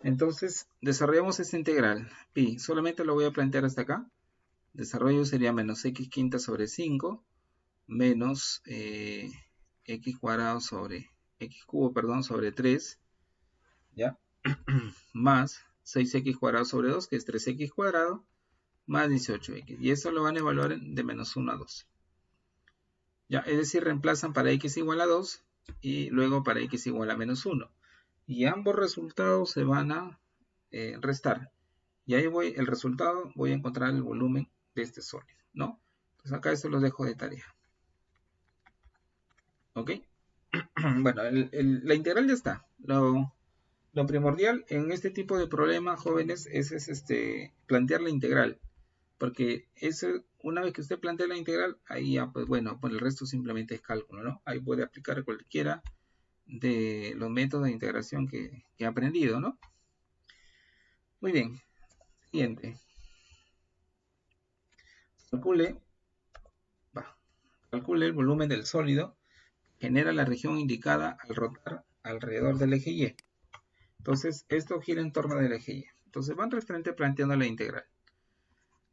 Entonces, desarrollamos esta integral. Pi, solamente lo voy a plantear hasta acá. Desarrollo sería menos x quinta sobre 5, menos x cuadrado sobre, x cubo, perdón, sobre 3, ¿ya? Más 6x cuadrado sobre 2, que es 3x cuadrado, más 18x. Y eso lo van a evaluar de menos 1 a 2. Ya, es decir, reemplazan para x igual a 2 y luego para x igual a menos 1. Y ambos resultados se van a restar. Y ahí voy, el resultado, voy a encontrar el volumen de este sólido, ¿no? Entonces acá esto lo dejo de tarea. ¿Ok? Bueno, la integral ya está. Lo primordial en este tipo de problemas, jóvenes, es plantear la integral. Porque una vez que usted plantea la integral, ahí ya, pues bueno, pues el resto simplemente es cálculo, ¿no? Ahí puede aplicar cualquiera de los métodos de integración que he aprendido, ¿no? Muy bien, siguiente. Calcule el volumen del sólido, genera la región indicada al rotar alrededor del eje Y. Entonces, esto gira en torno del eje Y. Entonces, van referente planteando la integral.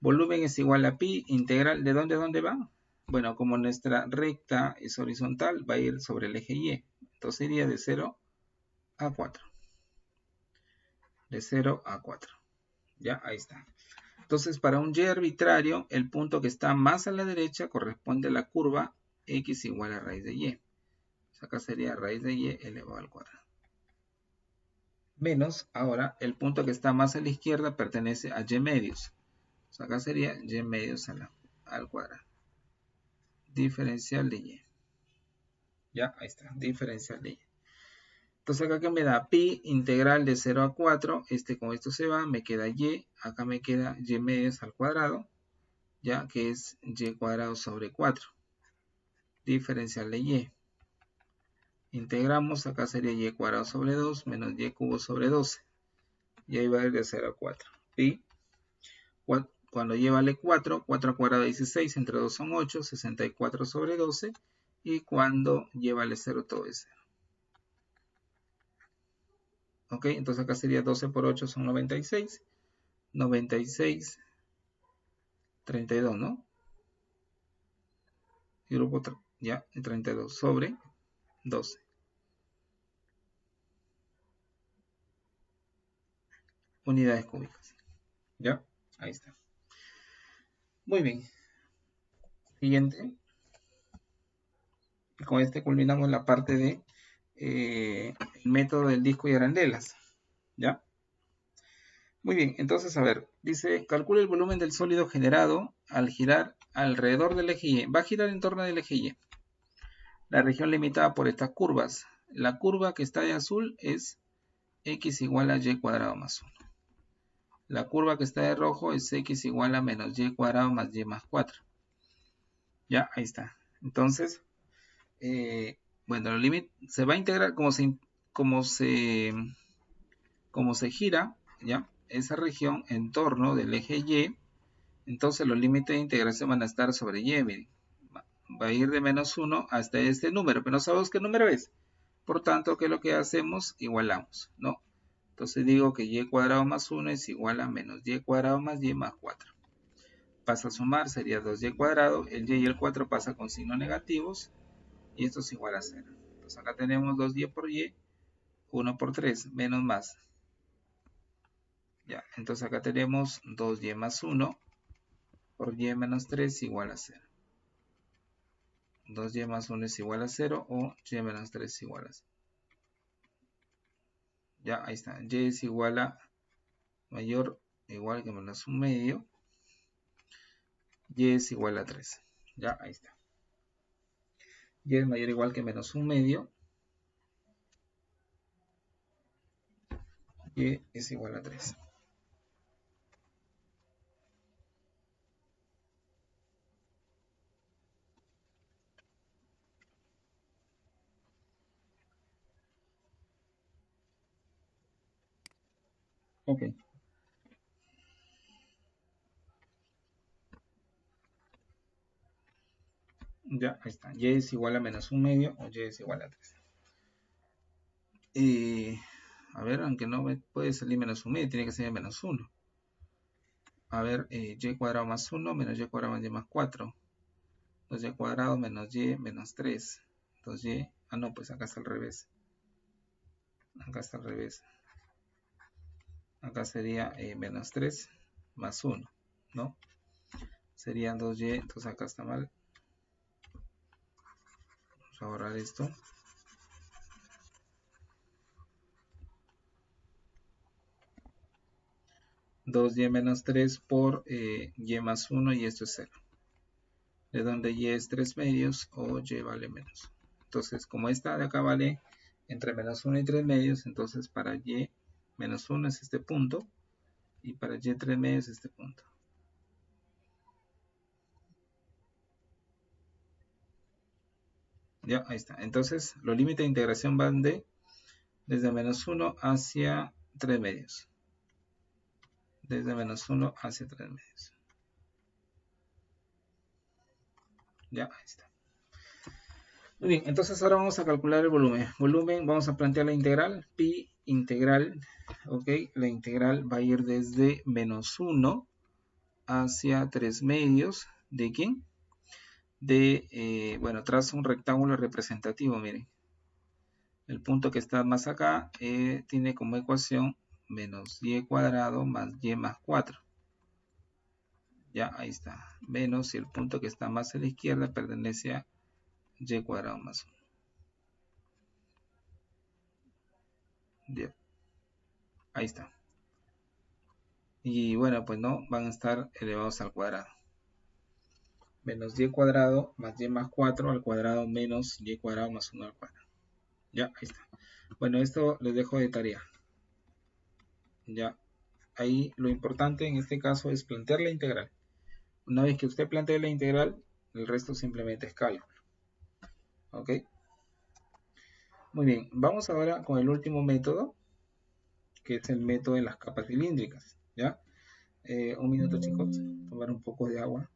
Volumen es igual a pi, integral, ¿de dónde a dónde va? Bueno, como nuestra recta es horizontal, va a ir sobre el eje Y. Entonces iría de 0 a 4. De 0 a 4. Ya, ahí está. Entonces, para un y arbitrario, el punto que está más a la derecha corresponde a la curva x igual a raíz de y. Entonces, acá sería raíz de y elevado al cuadrado. Menos, ahora, el punto que está más a la izquierda pertenece a y medios. Entonces, acá sería y medios al cuadrado. Diferencial de y. Ya, ahí está, diferencial de y. Entonces acá que me da pi integral de 0 a 4, con esto se va, me queda y, acá me queda y medios al cuadrado, ya que es y cuadrado sobre 4. Diferencial de y. Integramos, acá sería y cuadrado sobre 2 menos y cubo sobre 12. Y ahí va a ir de 0 a 4. Pi, cuando y vale 4, 4 al cuadrado 16, entre 2 son 8, 64 sobre 12. Y cuando y vale 0, todo es 0. Ok, entonces acá sería 12 por 8 son 96. 96, 32, ¿no? Y grupo ya, 32 sobre 12. Unidades cúbicas. ¿Ya? Ahí está. Muy bien. Siguiente. Y con este culminamos la parte de el método del disco y arandelas. ¿Ya? Muy bien, entonces a ver, dice, calcula el volumen del sólido generado al girar alrededor del eje Y. Va a girar en torno del eje Y. La región limitada por estas curvas. La curva que está en azul es x igual a y cuadrado más 1. La curva que está de rojo es x igual a menos y cuadrado más y más 4. Ya, ahí está. Entonces, bueno, el límite se va a integrar como se, como se gira, ¿ya? Esa región en torno del eje Y. Entonces los límites de integración van a estar sobre Y, miren. Va a ir de menos 1 hasta este número, pero no sabemos qué número es. Por tanto, ¿qué es lo que hacemos? Igualamos, ¿no? Entonces digo que y cuadrado más 1 es igual a menos y cuadrado más y más 4. Pasa a sumar, sería 2y cuadrado. El y el 4 pasa con signos negativos. Y esto es igual a 0. Entonces acá tenemos 2y por y, 1 por 3, menos más. Ya, entonces acá tenemos 2y más 1 por y menos 3 igual a 0. 2y más 1 es igual a 0 o y menos 3 es igual a 0. Ya, ahí está. Y es igual a mayor o igual que menos 1 medio. Y es igual a 3. Ya, ahí está. Y es mayor o igual que menos 1 medio. Y es igual a 3. Ok. Ya, ahí está. Y es igual a menos 1 medio o y es igual a 3. A ver, aunque no puede salir menos 1 medio, tiene que ser menos 1. A ver, y cuadrado más 1 menos y cuadrado más y más 4. 2y cuadrado menos y menos 3. 2y, no, pues acá está al revés. Acá está al revés. Acá sería menos 3 más 1, ¿no? Serían 2y, entonces acá está mal. Vamos a borrar esto. Dos y menos 3 por y más 1 y esto es 0. De donde y es 3 medios o y vale menos. Entonces, como esta de acá vale entre menos 1 y 3 medios, entonces para y menos 1 es este punto y para y 3 medios es este punto. Ya, ahí está. Entonces, los límites de integración van desde menos 1 hacia 3 medios. Desde menos 1 hacia 3 medios. Ya, ahí está. Muy bien, entonces ahora vamos a calcular el volumen. Volumen, vamos a plantear la integral. Pi integral, ok. La integral va a ir desde menos 1 hacia 3 medios. ¿De quién? Bueno, trazo un rectángulo representativo, miren. El punto que está más acá tiene como ecuación menos y cuadrado más y más 4. Ya, ahí está. Menos y el punto que está más a la izquierda pertenece a y cuadrado más 1. Ya, ahí está. Y bueno, pues no, van a estar elevados al cuadrado. Menos y cuadrado más y más 4 al cuadrado menos y cuadrado más 1 al cuadrado. Ya, ahí está. Bueno, esto les dejo de tarea. Ya, ahí lo importante en este caso es plantear la integral. Una vez que usted plantee la integral, el resto simplemente es cálculo. ¿Ok? Muy bien, vamos ahora con el último método, que es el método de las capas cilíndricas. ¿Ya? Un minuto, chicos, tomar un poco de agua.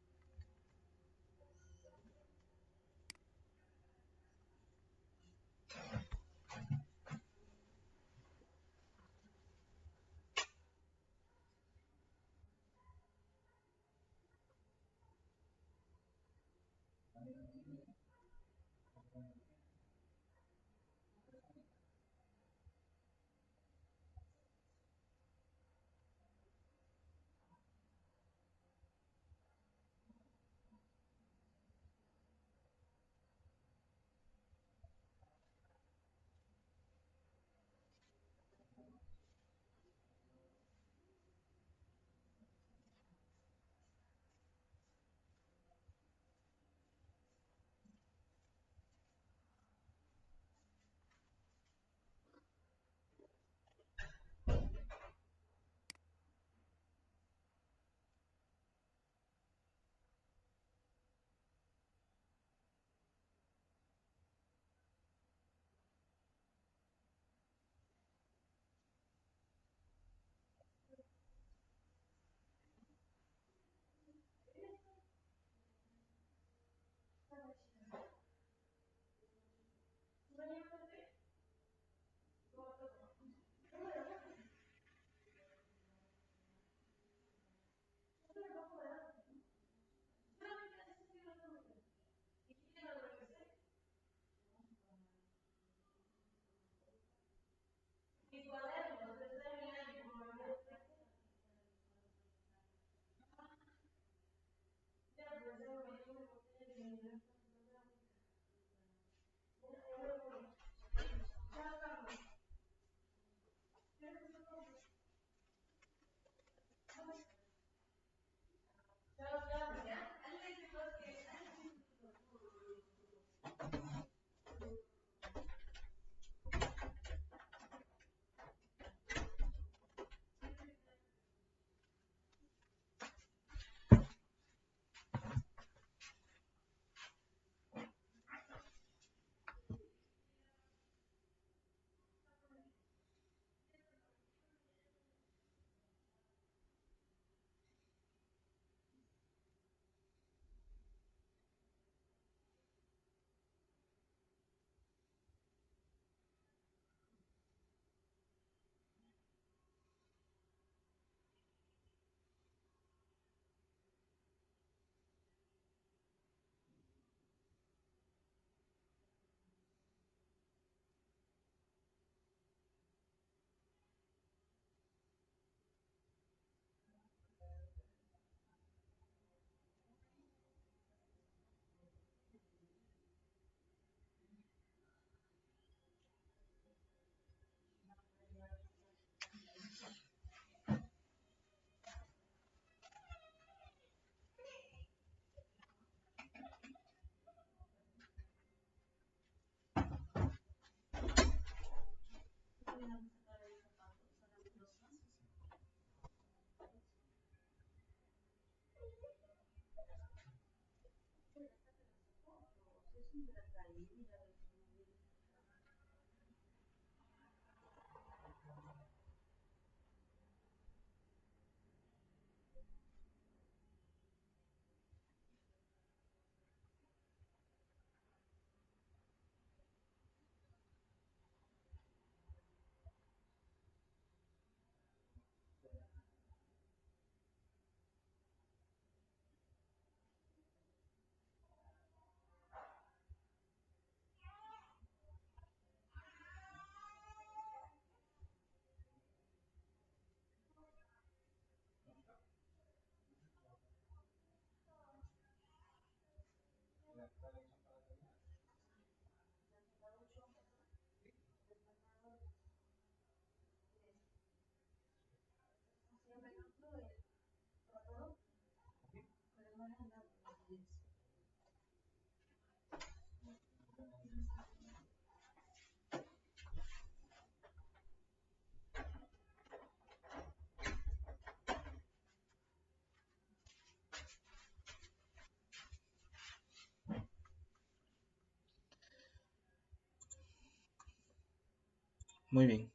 Muy bien,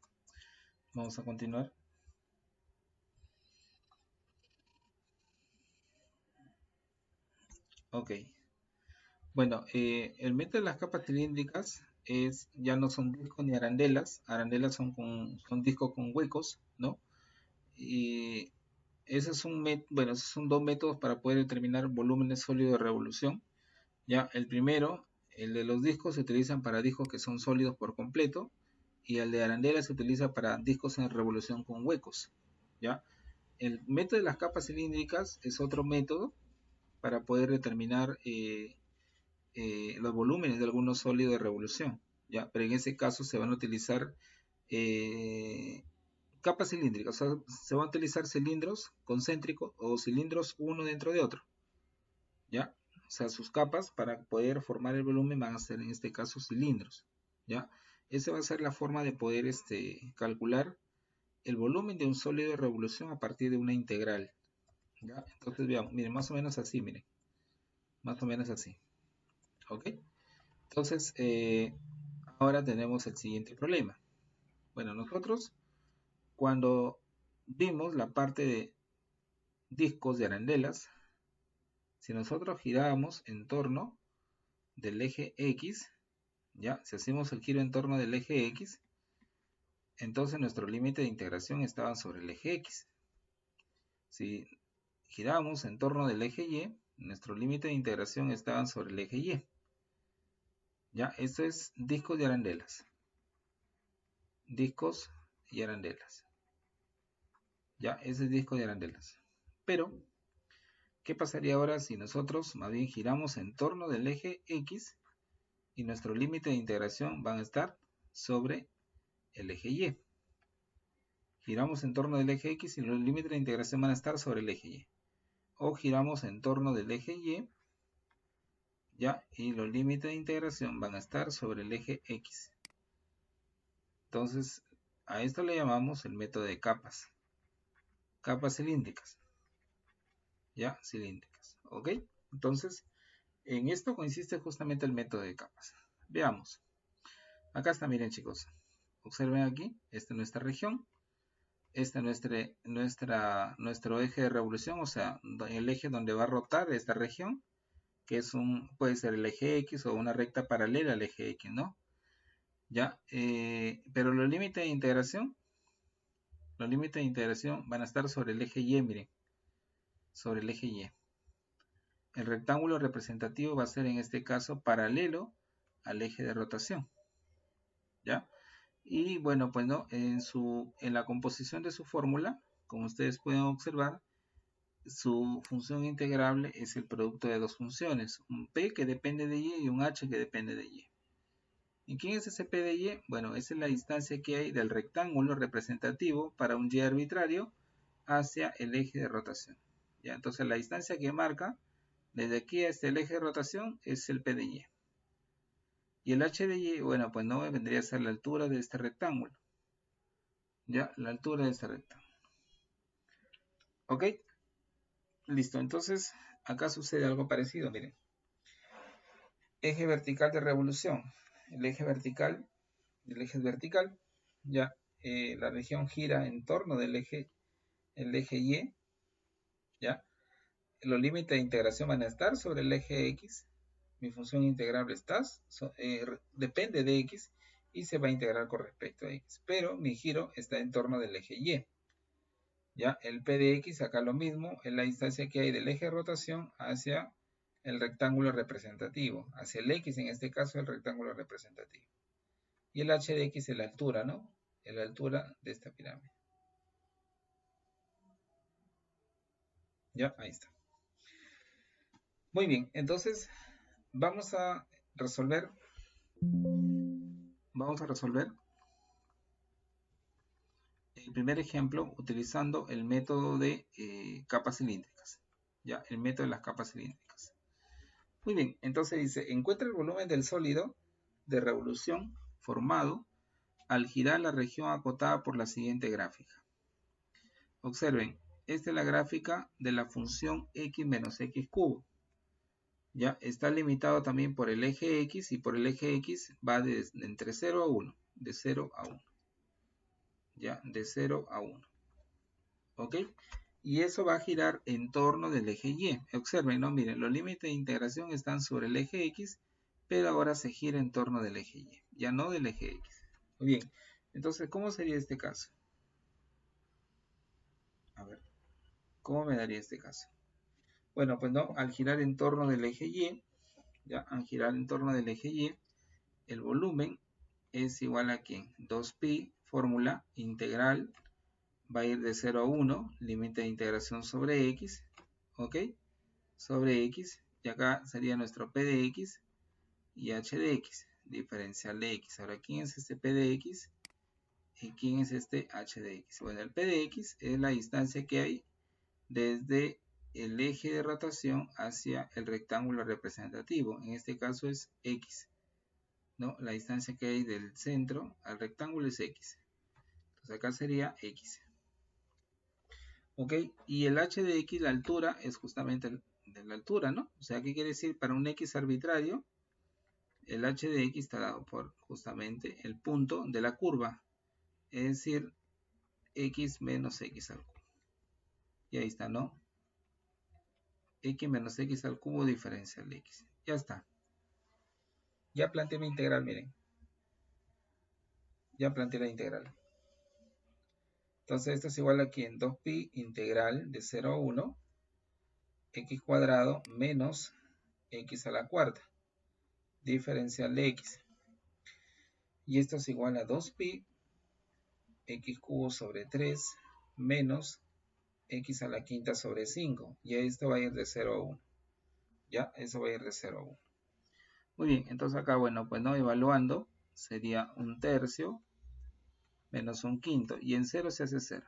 vamos a continuar. Ok. Bueno, el método de las capas cilíndricas ya no son discos ni arandelas. Arandelas son discos con huecos, ¿no? Y esos son dos métodos para poder determinar volúmenes sólidos de revolución. Ya, el primero, el de los discos, se utilizan para discos que son sólidos por completo, y el de arandela se utiliza para discos en revolución con huecos. ¿Ya? El método de las capas cilíndricas es otro método para poder determinar los volúmenes de algunos sólidos de revolución. ¿Ya? Pero en ese caso se van a utilizar capas cilíndricas, o sea, se van a utilizar cilindros concéntricos o cilindros uno dentro de otro. ¿Ya? O sea, sus capas para poder formar el volumen van a ser en este caso cilindros. ¿Ya? Esa va a ser la forma de poder calcular el volumen de un sólido de revolución a partir de una integral. ¿Ya? Entonces veamos, miren, más o menos así, miren. Más o menos así. ¿Ok? Entonces, ahora tenemos el siguiente problema. Bueno, nosotros cuando vimos la parte de discos de arandelas, si nosotros girábamos en torno del eje X, ¿ya? Si hacemos el giro en torno del eje X, entonces nuestro límite de integración estaba sobre el eje X. Si giramos en torno del eje Y, nuestro límite de integración estaba sobre el eje Y. ¿Ya? Esto es discos de arandelas. Discos y arandelas. ¿Ya? Ese es disco de arandelas. Pero, ¿qué pasaría ahora si nosotros más bien giramos en torno del eje X y nuestro límite de integración van a estar sobre el eje Y? Giramos en torno del eje X y los límites de integración van a estar sobre el eje Y. O giramos en torno del eje Y, ¿ya? Y los límites de integración van a estar sobre el eje X. Entonces, a esto le llamamos el método de capas. Capas cilíndricas. ¿Ya? Cilíndricas. ¿Ok? Entonces, en esto consiste justamente el método de capas. Veamos. Acá está, miren chicos. Observen aquí, esta es nuestra región. Este es nuestro eje de revolución, o sea, el eje donde va a rotar esta región, que puede ser el eje X o una recta paralela al eje X, ¿no? ¿Ya? Pero los límites de integración van a estar sobre el eje Y, miren, sobre el eje Y. El rectángulo representativo va a ser en este caso paralelo al eje de rotación, ¿ya? Y bueno, pues no, en la composición de su fórmula, como ustedes pueden observar, su función integrable es el producto de dos funciones, un P que depende de Y y un H que depende de Y. ¿Y quién es ese P de Y? Bueno, esa es la distancia que hay del rectángulo representativo para un Y arbitrario hacia el eje de rotación. ¿Ya? Entonces la distancia que marca desde aquí hasta el eje de rotación es el P de Y. Y el H de Y, bueno, pues no vendría a ser la altura de este rectángulo. Ya, la altura de esta recta. ¿Ok? Listo, entonces acá sucede algo parecido, miren. Eje vertical de revolución. El eje vertical, ya la región gira en torno del eje, el eje Y, ya. Los límites de integración van a estar sobre el eje X. Mi función integrable depende de X y se va a integrar con respecto a X. Pero mi giro está en torno del eje Y. Ya, el P de X acá lo mismo, es la distancia que hay del eje de rotación hacia el rectángulo representativo, hacia el X en este caso el rectángulo representativo. Y el H de X es la altura, ¿no? Es la altura de esta pirámide. Ya, ahí está. Muy bien, entonces vamos a resolver el primer ejemplo utilizando el método de capas cilíndricas. Ya, el método de las capas cilíndricas. Muy bien, entonces dice, encuentra el volumen del sólido de revolución formado al girar la región acotada por la siguiente gráfica. Observen, esta es la gráfica de la función x menos x cubo. Ya está limitado también por el eje x y por el eje x va entre 0 a 1, de 0 a 1. Ya, de 0 a 1. ¿Ok? Y eso va a girar en torno del eje Y. Observen, ¿no? Miren, los límites de integración están sobre el eje X, pero ahora se gira en torno del eje Y, ya no del eje X. Muy bien, entonces, ¿cómo sería este caso? A ver, ¿cómo me daría este caso? Bueno, pues no, al girar en torno del eje Y, ya, al girar en torno del eje Y, el volumen es igual a ¿qué? 2pi, fórmula integral, va a ir de 0 a 1, límite de integración sobre X, ¿ok? Sobre X, y acá sería nuestro P de X y H de X, diferencial de X. Ahora, ¿quién es este P de X? ¿Y quién es este H de X? Bueno, el P de X es la distancia que hay desde el eje de rotación hacia el rectángulo representativo. En este caso es X, ¿no? La distancia que hay del centro al rectángulo es X. Entonces acá sería X. ¿Ok? Y el H de X, la altura, es justamente de la altura, ¿no? O sea, ¿qué quiere decir? Para un X arbitrario, el H de X está dado por justamente el punto de la curva, es decir, X menos X al cubo. Y ahí está, ¿no? X menos X al cubo diferencial de X. Ya está. Ya planteé mi integral, miren. Ya planteé la integral. Entonces esto es igual aquí en 2pi integral de 0 a 1 x cuadrado menos x a la cuarta diferencial de x. Y esto es igual a 2pi x cubo sobre 3 menos x a la quinta sobre 5. Y esto va a ir de 0 a 1. Ya, eso va a ir de 0 a 1. Muy bien, entonces acá, bueno, pues no, evaluando, sería 1/3 menos 1/5. Y en 0 se hace 0.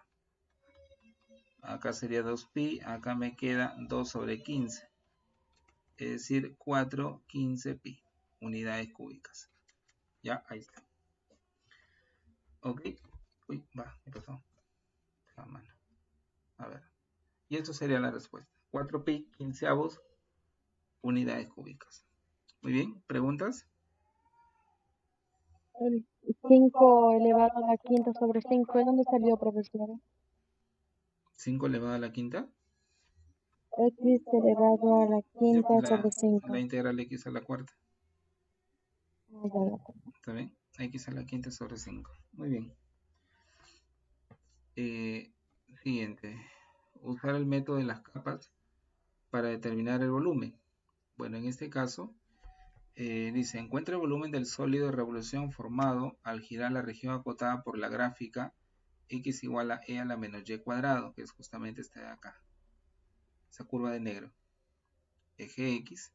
Acá sería 2pi, acá me queda 2 sobre 15. Es decir, 4/15pi, unidades cúbicas. Ya, ahí está. Ok. Uy, va, ¿qué pasó? La mano. A ver. Y esto sería la respuesta. 4pi quinceavos unidades cúbicas. Muy bien, ¿preguntas? El 5 elevado a la quinta sobre 5, ¿de dónde salió, profesor? 5 elevado a la quinta. X elevado a la quinta sobre 5. La integral de x a la cuarta. Ah, ya. ¿Está bien? X a la quinta sobre 5. Muy bien. Siguiente. Usar el método de las capas para determinar el volumen. Bueno, en este caso, dice, encuentra el volumen del sólido de revolución formado al girar la región acotada por la gráfica x igual a e a la menos y cuadrado, que es justamente esta de acá. Esa curva de negro. Eje x,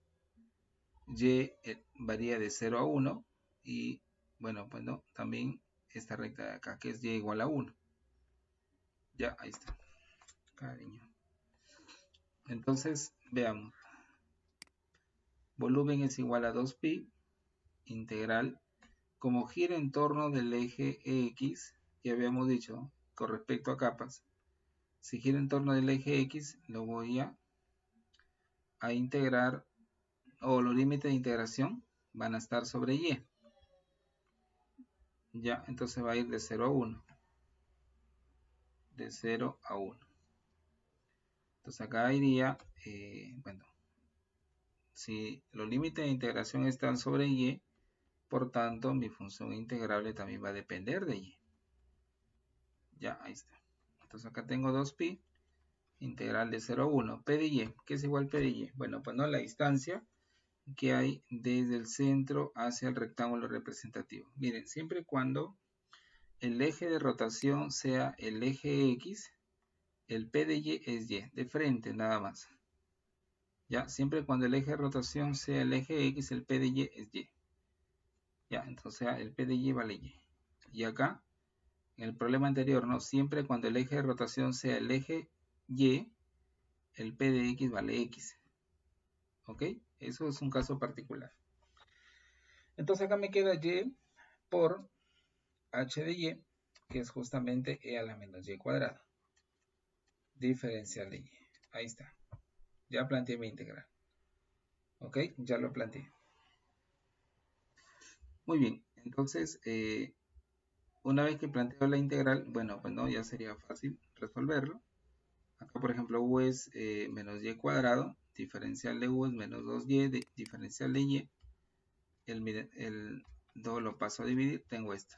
y varía de 0 a 1 y, bueno, pues no, también esta recta de acá, que es y igual a 1. Ya, ahí está. Cariño. Entonces, veamos. Volumen es igual a 2pi integral. Como gira en torno del eje X, ya habíamos dicho, con respecto a capas. Si gira en torno del eje X, lo voy a integrar, o los límites de integración van a estar sobre Y. Ya, entonces va a ir de 0 a 1. De 0 a 1. Entonces acá iría, bueno, si los límites de integración están sobre Y, por tanto mi función integrable también va a depender de Y. Ya, ahí está. Entonces acá tengo 2pi, integral de 0 a 1, P de Y. ¿Qué es igual P de Y? Bueno, pues no, la distancia que hay desde el centro hacia el rectángulo representativo. Miren, siempre y cuando el eje de rotación sea el eje X, el P de Y es Y, de frente nada más. Ya, siempre cuando el eje de rotación sea el eje X, el P de Y es Y. Ya, entonces el P de Y vale Y. Y acá, en el problema anterior, ¿no? Siempre cuando el eje de rotación sea el eje Y, el P de X vale X. ¿Ok? Eso es un caso particular. Entonces acá me queda Y por H de Y, que es justamente E a la menos Y cuadrada. Diferencial de Y. Ahí está. Ya planteé mi integral. ¿Ok? Ya lo planteé. Muy bien. Entonces, una vez que planteo la integral, bueno, pues no, ya sería fácil resolverlo. Acá, por ejemplo, u es menos y cuadrado. Diferencial de u es menos 2y. Diferencial de y. El 2 lo paso a dividir. Tengo esto.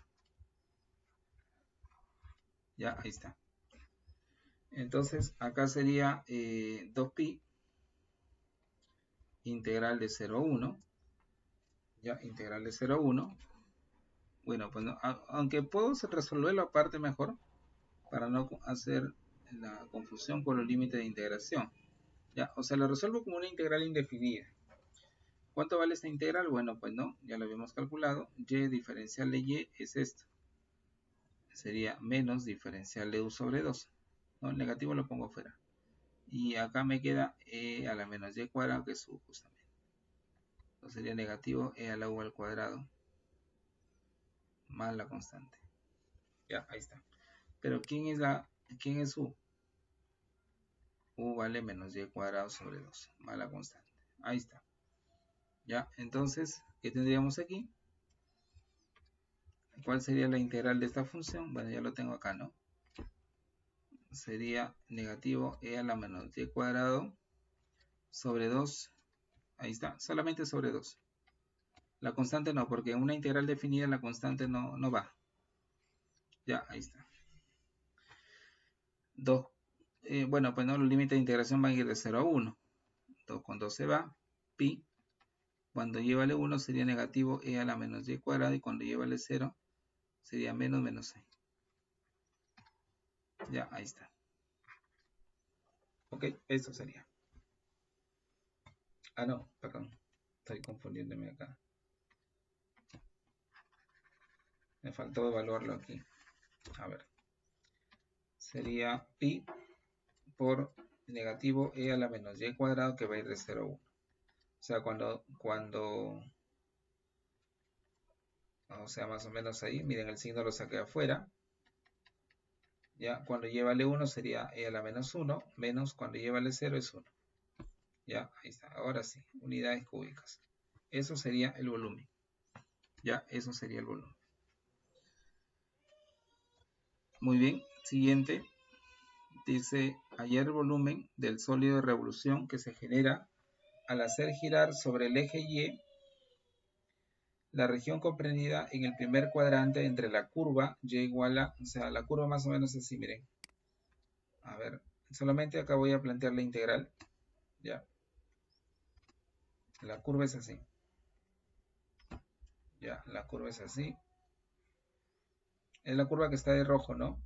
Ya, ahí está. Entonces, acá sería 2pi. Integral de 0 a 1. Ya, integral de 0 a 1. Bueno, pues no, aunque puedo resolverlo aparte mejor, para no hacer la confusión con los límites de integración. Ya, o sea, lo resuelvo como una integral indefinida. ¿Cuánto vale esta integral? Bueno, pues no, ya lo habíamos calculado. Y diferencial de y es esto. Sería menos diferencial de u sobre 2. ¿No? El negativo lo pongo fuera. Y acá me queda e a la menos y cuadrado, que es u justamente. Entonces sería negativo e a la u al cuadrado más la constante. Ya, ahí está. Pero ¿quién es u? U vale menos y cuadrado sobre 2, más la constante. Ahí está. Ya, entonces, ¿qué tendríamos aquí? ¿Cuál sería la integral de esta función? Bueno, ya lo tengo acá, ¿no? Sería negativo e a la menos y cuadrado sobre 2. Ahí está, solamente sobre 2. La constante no, porque en una integral definida la constante no va. Ya, ahí está. 2. Bueno, pues no, los límites de integración van a ir de 0 a 1. 2 con 2 se va. Pi. Cuando y vale 1 sería negativo e a la menos y cuadrado. Y cuando y vale 0 sería menos e. Ya, ahí está. Ok, eso sería. Ah, no, perdón. Estoy confundiéndome acá. Me faltó evaluarlo aquí. A ver. Sería pi por negativo e a la menos y cuadrado, que va a ir de 0 a 1. O sea, o sea, más o menos ahí, miren, el signo lo saqué afuera. Ya, cuando y vale 1 sería e a la menos 1, menos cuando y vale 0 es 1. Ya, ahí está. Ahora sí, unidades cúbicas. Eso sería el volumen. Ya, eso sería el volumen. Muy bien, siguiente. Dice, hallar el volumen del sólido de revolución que se genera al hacer girar sobre el eje Y la región comprendida en el primer cuadrante entre la curva Y igual a, o sea, la curva más o menos así, miren. A ver, solamente acá voy a plantear la integral. Ya. La curva es así. Ya, la curva es así. Es la curva que está de rojo, ¿no?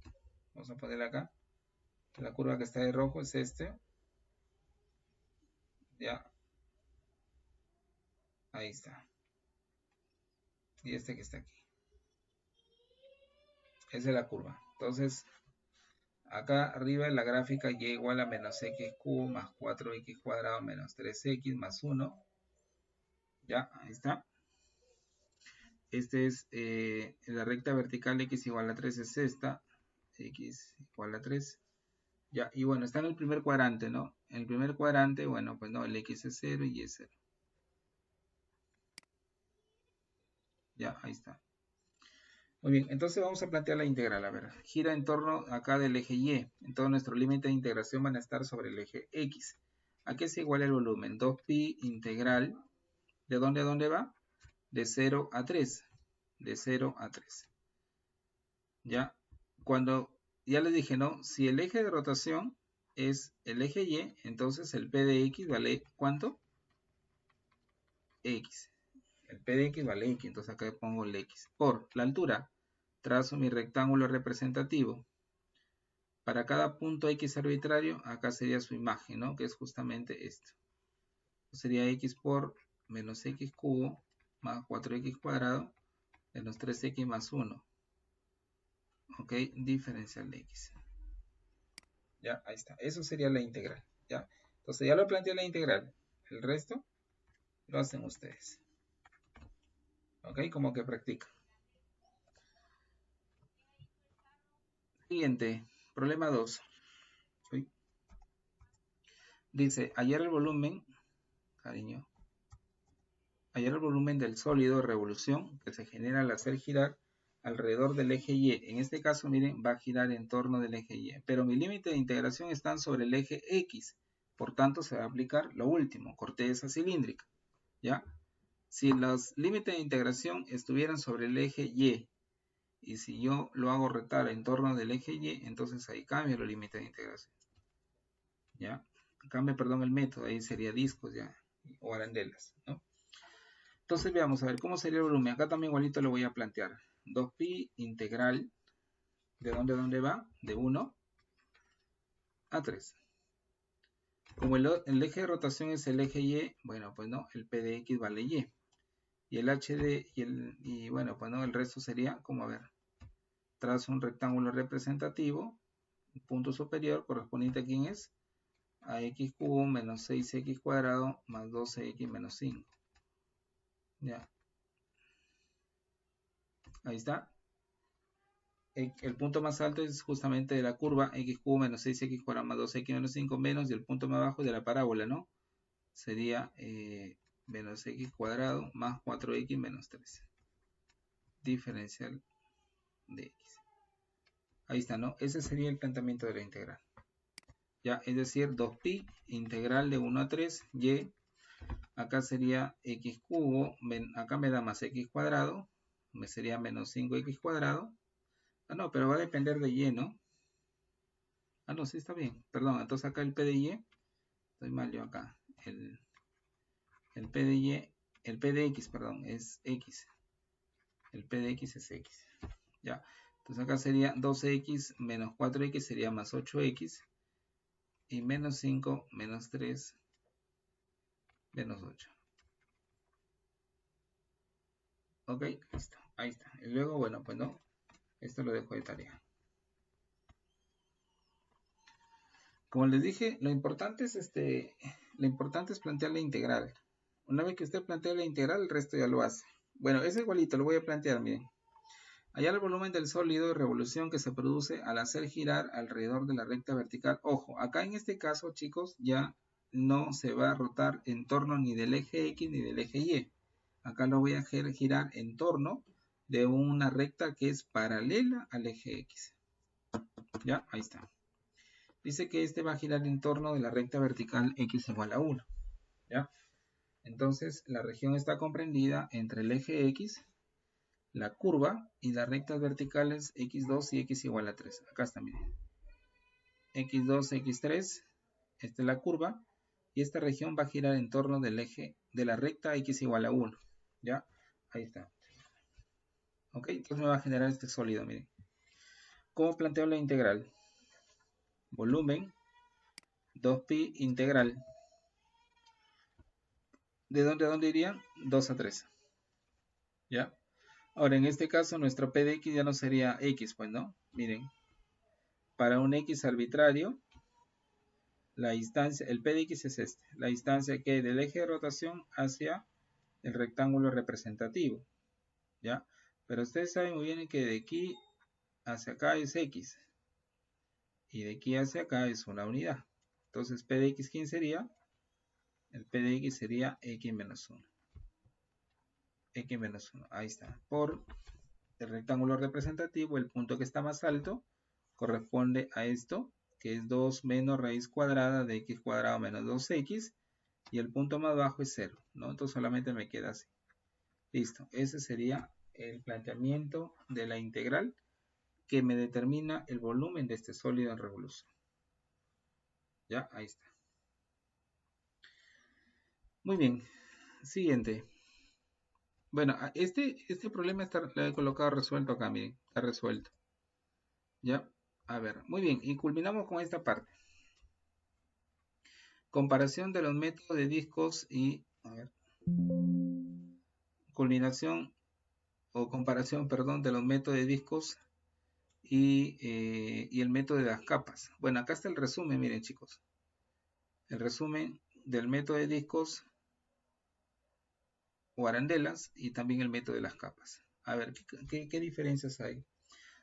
Vamos a ponerla acá. La curva que está de rojo es este. Ya. Ahí está. Y este que está aquí. Esa es la curva. Entonces, acá arriba en la gráfica y igual a menos x cubo más 4x cuadrado menos 3x más 1. Ya, ahí está. Este es la recta vertical x igual a 3 es esta. x igual a 3. Ya, y bueno, está en el primer cuadrante, ¿no? En el primer cuadrante, bueno, pues no, el x es 0 y es 0. Ya, ahí está. Muy bien, entonces vamos a plantear la integral. A ver, gira en torno acá del eje y. Entonces nuestro límite de integración van a estar sobre el eje x. ¿A qué es igual el volumen? 2pi integral. ¿De dónde a dónde va? De 0 a 3. De 0 a 3. Ya, cuando, ya les dije, ¿no? Si el eje de rotación es el eje y, entonces el p de x vale, ¿cuánto? X. El p de x vale x, entonces acá pongo el x. Por la altura, trazo mi rectángulo representativo. Para cada punto x arbitrario, acá sería su imagen, ¿no? Que es justamente esto. Sería x por menos x cubo más 4x cuadrado menos 3x más 1. Ok, diferencial de x. Ya, ahí está. Eso sería la integral. Ya, entonces ya lo planteé la integral. El resto lo hacen ustedes. Ok, como que practican. Siguiente, problema 2. Dice, hallar el volumen, cariño, hallar el volumen del sólido de revolución que se genera al hacer girar alrededor del eje Y. En este caso, miren, va a girar en torno del eje Y. Pero mi límite de integración están sobre el eje X. Por tanto, se va a aplicar lo último, corteza cilíndrica. ¿Ya? Si los límites de integración estuvieran sobre el eje Y, y si yo lo hago rotar en torno del eje Y, entonces ahí cambia los límites de integración. ¿Ya? Cambia, perdón, el método, ahí sería discos ya, o arandelas, ¿no? Entonces veamos, a ver, ¿cómo sería el volumen? Acá también igualito lo voy a plantear. 2pi integral, ¿de dónde a dónde va? De 1 a 3. Como el eje de rotación es el eje Y, bueno, pues no, el P de X vale Y. Y el HD, y bueno, pues no, el resto sería, como a ver, trazo un rectángulo representativo, el punto superior correspondiente a quién es, a x cubo menos 6x cuadrado más 12x menos 5. Ya. Ahí está. El punto más alto es justamente de la curva x cubo menos 6x cuadrado más 2x menos 5 menos del punto más bajo de la parábola, ¿no? Sería menos x cuadrado más 4x menos 3. Diferencial de x. Ahí está, ¿no? Ese sería el planteamiento de la integral. Ya, es decir, 2pi integral de 1 a 3, y acá sería x cubo, acá me da más x cuadrado, me sería menos 5x cuadrado. Ah, no, pero va a depender de y, ¿no? Ah, no, sí está bien, perdón, entonces acá el p de y, estoy mal yo acá, el p de y, el p de x, perdón, es x, el p de x es x, ya, entonces acá sería 12x menos 4x sería más 8x, y menos 5 menos 3 menos 8. Ok, listo, ahí está. Y luego, bueno, pues no, esto lo dejo de tarea. Como les dije, lo importante es plantear la integral. Una vez que usted plantea la integral, el resto ya lo hace. Bueno, es igualito, lo voy a plantear, miren. Hallar el volumen del sólido de revolución que se produce al hacer girar alrededor de la recta vertical. Ojo, acá en este caso, chicos, ya no se va a rotar en torno ni del eje X ni del eje Y. Acá lo voy a hacer girar en torno de una recta que es paralela al eje X. Ya, ahí está. Dice que este va a girar en torno de la recta vertical X igual a 1. ¿Ya? Entonces, la región está comprendida entre el eje X, la curva y las rectas verticales X2 y X igual a 3. Acá está, miren. X2, X3, esta es la curva, y esta región va a girar en torno del eje de la recta X igual a 1. ¿Ya? Ahí está. Ok, entonces me va a generar este sólido, miren. ¿Cómo planteo la integral? Volumen 2pi integral. ¿De dónde a dónde irían? 2 a 3. ¿Ya? Ahora, en este caso, nuestro p de x ya no sería x, pues, ¿no? Miren, para un x arbitrario, la distancia, el p de x es este, la distancia que hay del eje de rotación hacia el rectángulo representativo, ¿ya? Pero ustedes saben muy bien que de aquí hacia acá es x, Y de aquí hacia acá es una unidad. Entonces, P de X, ¿quién sería? El P de X sería X menos 1. X menos 1, ahí está. Por el rectángulo representativo, el punto que está más alto corresponde a esto, que es 2 menos raíz cuadrada de X cuadrado menos 2X. Y el punto más bajo es 0, ¿no? Entonces solamente me queda así. Listo, ese sería el planteamiento de la integral que me determina el volumen de este sólido en revolución. Ya, ahí está. Muy bien, siguiente. Bueno, este problema lo he colocado resuelto acá, miren, está resuelto. Ya, a ver, muy bien, y culminamos con esta parte. Comparación de los métodos de discos y, a ver, culminación o comparación, perdón, de los métodos de discos y el método de las capas. Bueno, acá está el resumen, miren chicos. El resumen del método de discos o arandelas y también el método de las capas. A ver, ¿qué diferencias hay?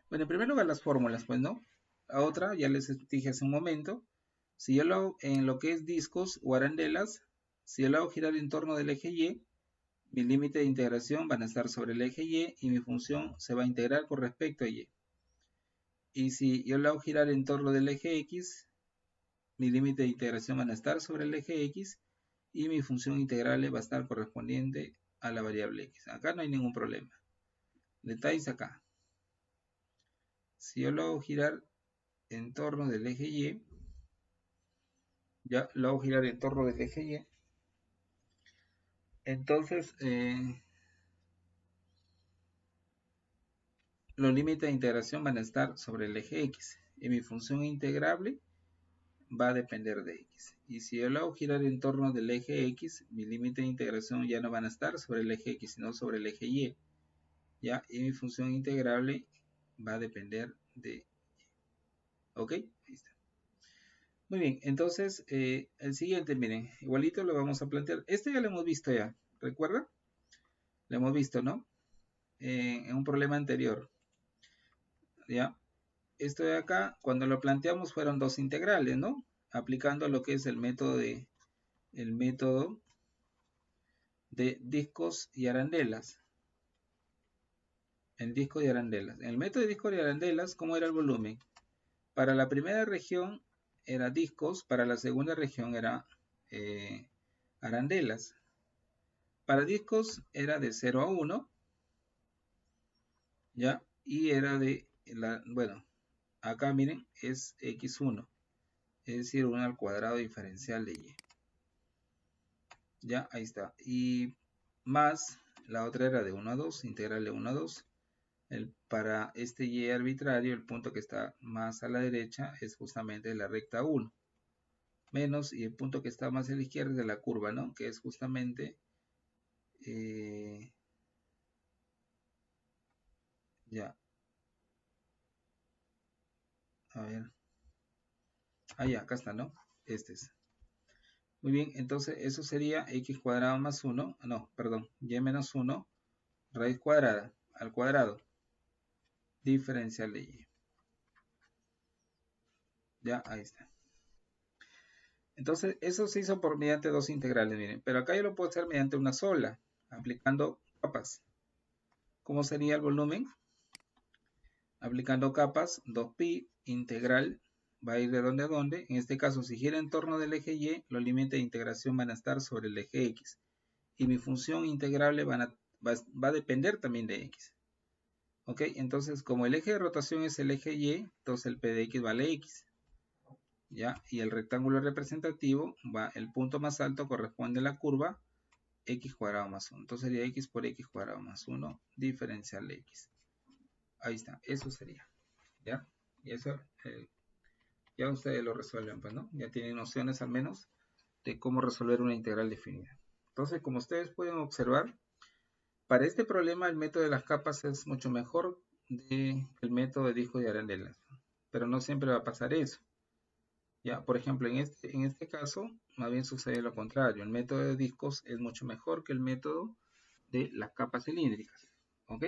Bueno, en primer lugar las fórmulas, pues, ¿no? La otra, ya les dije hace un momento, si yo lo hago en lo que es discos o arandelas, si yo lo hago girar en torno del eje Y, mi límite de integración van a estar sobre el eje Y y mi función se va a integrar con respecto a Y. Y si yo lo hago girar en torno del eje X, mi límite de integración van a estar sobre el eje X y mi función integrable va a estar correspondiente a la variable X. Acá no hay ningún problema. Detalles acá. Si yo lo hago girar en torno del eje Y, ya lo hago girar en torno del eje Y, entonces los límites de integración van a estar sobre el eje X y mi función integrable va a depender de X. Y si yo lo hago girar en torno del eje X, mi límite de integración ya no van a estar sobre el eje X, sino sobre el eje Y. ¿Ya? Y mi función integrable va a depender de Y. ¿Ok? Ahí está. Muy bien, entonces el siguiente, miren, igualito lo vamos a plantear. Este ya lo hemos visto ya, ¿recuerda? Lo hemos visto, ¿no? En un problema anterior. ¿Ya? Esto de acá, cuando lo planteamos fueron dos integrales, ¿no? Aplicando lo que es el método de discos y arandelas. El disco de arandelas. En el método de discos y arandelas, ¿cómo era el volumen? Para la primera región era discos, para la segunda región era arandelas. Para discos era de 0 a 1, ¿ya? Y era bueno, acá miren, es x1, es decir, 1 al cuadrado diferencial de y. Ya, ahí está. Y más, la otra era de 1 a 2, integral de 1 a 2. Para este y arbitrario, el punto que está más a la derecha es justamente la recta 1. Menos, y el punto que está más a la izquierda es de la curva, ¿no? Que es justamente... ya. A ver. Ah, ya, acá está, ¿no? Este es. Muy bien, entonces eso sería x cuadrado más 1. No, perdón. Y menos 1. Raíz cuadrada al cuadrado. Diferencial de y. Ya, ahí está. Entonces, eso se hizo mediante dos integrales, miren. Pero acá yo lo puedo hacer mediante una sola, aplicando capas. ¿Cómo sería el volumen? Aplicando capas, 2pi integral va a ir de donde a donde. En este caso, si gira en torno del eje Y, los límites de integración van a estar sobre el eje X. Y mi función integrable va a depender también de X. ¿Ok? Entonces, como el eje de rotación es el eje Y, entonces el P de X vale X. ¿Ya? Y el rectángulo representativo, el punto más alto corresponde a la curva x cuadrado más 1. Entonces sería x por x cuadrado más 1 diferencial de x. Ahí está, eso sería. ¿Ya? Y eso ya ustedes lo resuelven, pues, ¿no? Ya tienen nociones al menos de cómo resolver una integral definida. Entonces, como ustedes pueden observar, para este problema el método de las capas es mucho mejor que el método de discos y arandelas. Pero no siempre va a pasar eso. Ya, por ejemplo, en este caso, más bien sucede lo contrario. El método de discos es mucho mejor que el método de las capas cilíndricas. ¿Ok?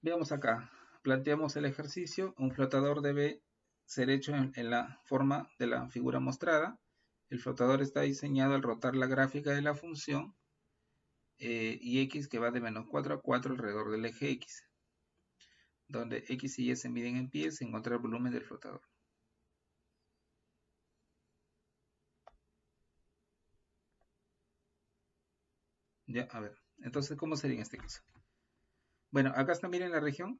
Veamos acá. Planteamos el ejercicio. Un flotador debe ser hecho en la forma de la figura mostrada. El flotador está diseñado al rotar la gráfica de la función y x que va de menos 4 a 4 alrededor del eje x, donde x y y se miden en pies, se encuentra el volumen del flotador. Ya, a ver, entonces, ¿cómo sería en este caso? Bueno, acá está, miren la región,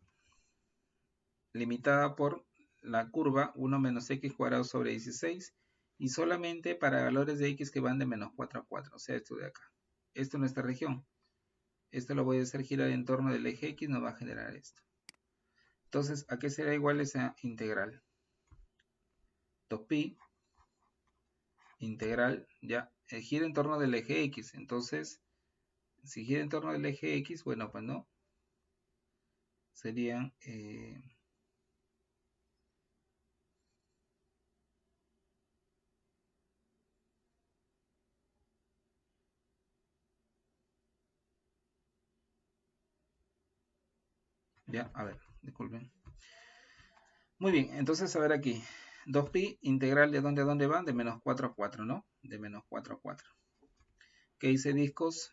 limitada por la curva 1 menos x cuadrado sobre 16, y solamente para valores de x que van de menos 4 a 4, o sea, esto de acá. Esto es nuestra región. Esto lo voy a hacer girar en torno del eje x, nos va a generar esto. Entonces, ¿a qué será igual esa integral? 2pi integral, ya, gira en torno del eje x. Entonces, si gira en torno del eje x, bueno, pues no. Serían... ya, a ver, disculpen. Muy bien, entonces a ver aquí. 2pi integral de dónde a dónde van, de menos 4 a 4, ¿no? De menos 4 a 4. ¿Qué dice discos?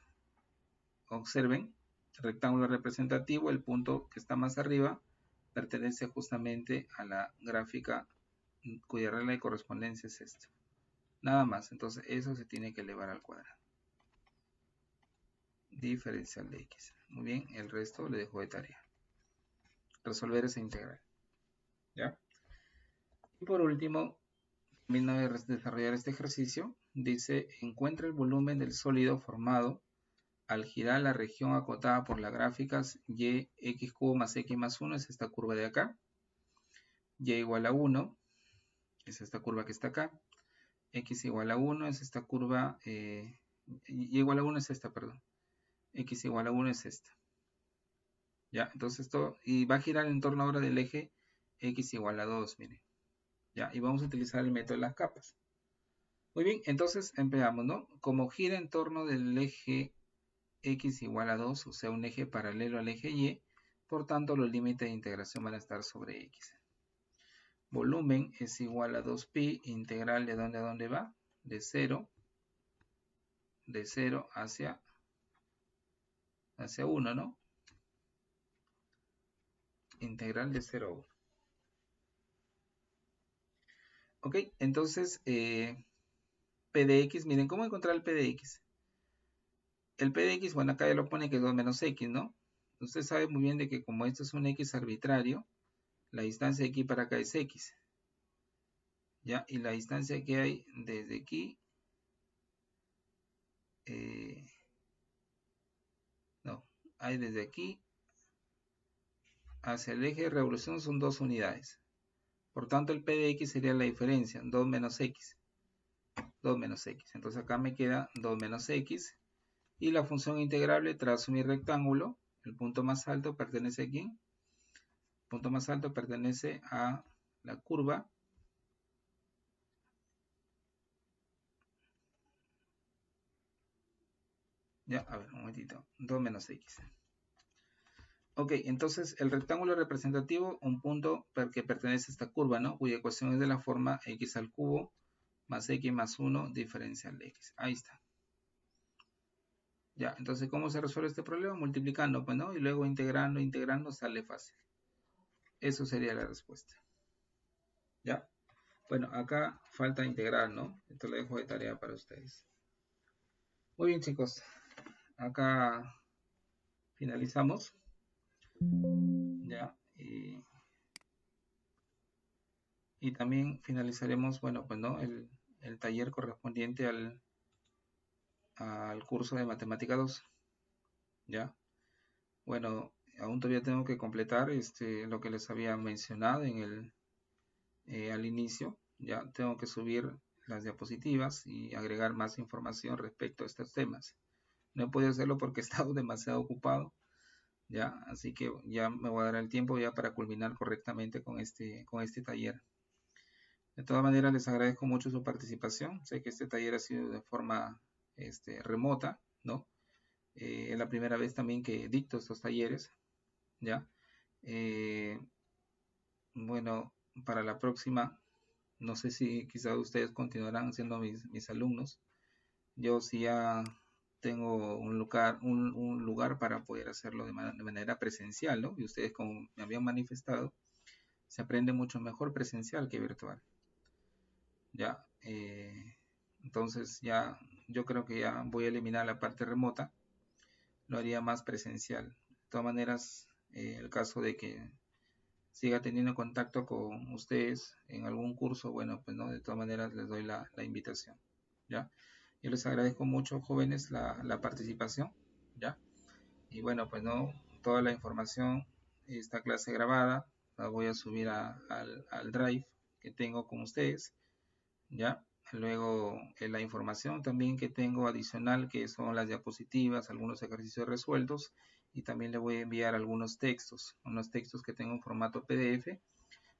Observen, rectángulo representativo, el punto que está más arriba pertenece justamente a la gráfica cuya regla de correspondencia es esta. Nada más, entonces eso se tiene que elevar al cuadrado. Diferencial de x. Muy bien, el resto le dejo de tarea. Resolver esa integral. ¿Ya? Y por último, termino de desarrollar este ejercicio. Dice, encuentra el volumen del sólido formado al girar la región acotada por las gráficas y x cubo más x más 1, es esta curva de acá. Y igual a 1, es esta curva que está acá. X igual a 1 es esta curva, y igual a 1 es esta, perdón. X igual a 1 es esta. Ya, entonces esto, y va a girar en torno ahora del eje x igual a 2, miren. Ya, y vamos a utilizar el método de las capas. Muy bien, entonces empezamos, ¿no? Como gira en torno del eje x igual a 2, o sea, un eje paralelo al eje y, por tanto, los límites de integración van a estar sobre x. Volumen es igual a 2pi, integral de dónde a dónde va, de 0 hacia 1, ¿no? Integral de 0 a 1. Ok, entonces, P de x, miren, ¿cómo encontrar el P de x? El P de x, bueno, acá ya lo pone que es 2 menos x, ¿no? Usted sabe muy bien de que como esto es un x arbitrario, la distancia de aquí para acá es x. ¿Ya? Y la distancia que hay desde aquí, no, hay desde aquí hacia el eje de revolución son 2 unidades. Por tanto, el P de x sería la diferencia, 2 menos x. 2 menos x. Entonces acá me queda 2 menos x. Y la función integrable, trazo mi rectángulo. El punto más alto pertenece a ¿quién? El punto más alto pertenece a la curva. Ya, a ver, un momentito. 2 menos x. Ok, entonces el rectángulo representativo, un punto que pertenece a esta curva, ¿no? Cuya ecuación es de la forma x al cubo más x más 1 diferencial de x. Ahí está. Ya, entonces, ¿cómo se resuelve este problema? Multiplicando, pues, ¿no? Y luego integrando, sale fácil. Eso sería la respuesta. ¿Ya? Bueno, acá falta integrar, ¿no? Esto lo dejo de tarea para ustedes. Muy bien, chicos. Acá finalizamos. ¿Ya? Y también finalizaremos, bueno, pues, ¿no? El taller correspondiente al curso de Matemática 2. ¿Ya? Bueno, aún todavía tengo que completar lo que les había mencionado al inicio. Ya tengo que subir las diapositivas y agregar más información respecto a estos temas. No he podido hacerlo porque he estado demasiado ocupado, ya, así que ya me voy a dar el tiempo ya para culminar correctamente con este taller. De todas maneras, les agradezco mucho su participación. Sé que este taller ha sido de forma remota, ¿no? Es la primera vez también que dicto estos talleres, ¿ya? Bueno, para la próxima, no sé si quizás ustedes continuarán siendo mis alumnos. Yo sí ya tengo un lugar para poder hacerlo de manera presencial, ¿no? Y ustedes, como me habían manifestado, se aprende mucho mejor presencial que virtual. Ya, entonces ya yo creo que ya voy a eliminar la parte remota, lo haría más presencial. De todas maneras, el caso de que siga teniendo contacto con ustedes en algún curso, bueno, pues no, de todas maneras les doy la invitación, ¿ya? Yo les agradezco mucho, jóvenes, la participación, ¿ya? Y bueno, pues no, toda la información, esta clase grabada, la voy a subir al Drive que tengo con ustedes, ¿ya? Luego, la información también que tengo adicional, que son las diapositivas, algunos ejercicios resueltos, y también le voy a enviar algunos textos, unos textos que tengo en formato PDF,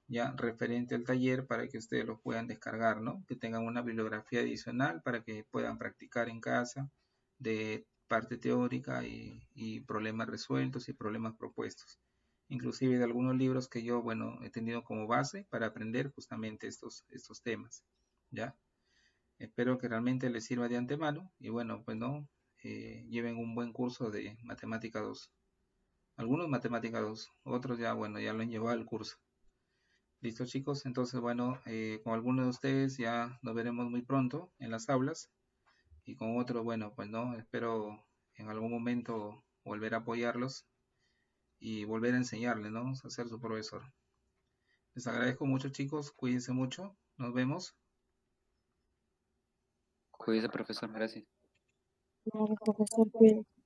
ya referente al taller para que ustedes los puedan descargar, ¿no? Que tengan una bibliografía adicional para que puedan practicar en casa de parte teórica y problemas resueltos y problemas propuestos. Inclusive de algunos libros que yo, bueno, he tenido como base para aprender justamente estos temas, ¿ya? Espero que realmente les sirva de antemano y bueno, pues no, lleven un buen curso de Matemática 2. Algunos Matemática 2, otros ya, bueno, ya lo han llevado al curso. Listo, chicos, entonces bueno, con algunos de ustedes ya nos veremos muy pronto en las aulas y con otros, bueno, pues no, espero en algún momento volver a apoyarlos y volver a enseñarles, ¿no? A ser su profesor. Les agradezco mucho, chicos, cuídense mucho, nos vemos. Cuídese, profesor, gracias. Claro, profesor, cuídese.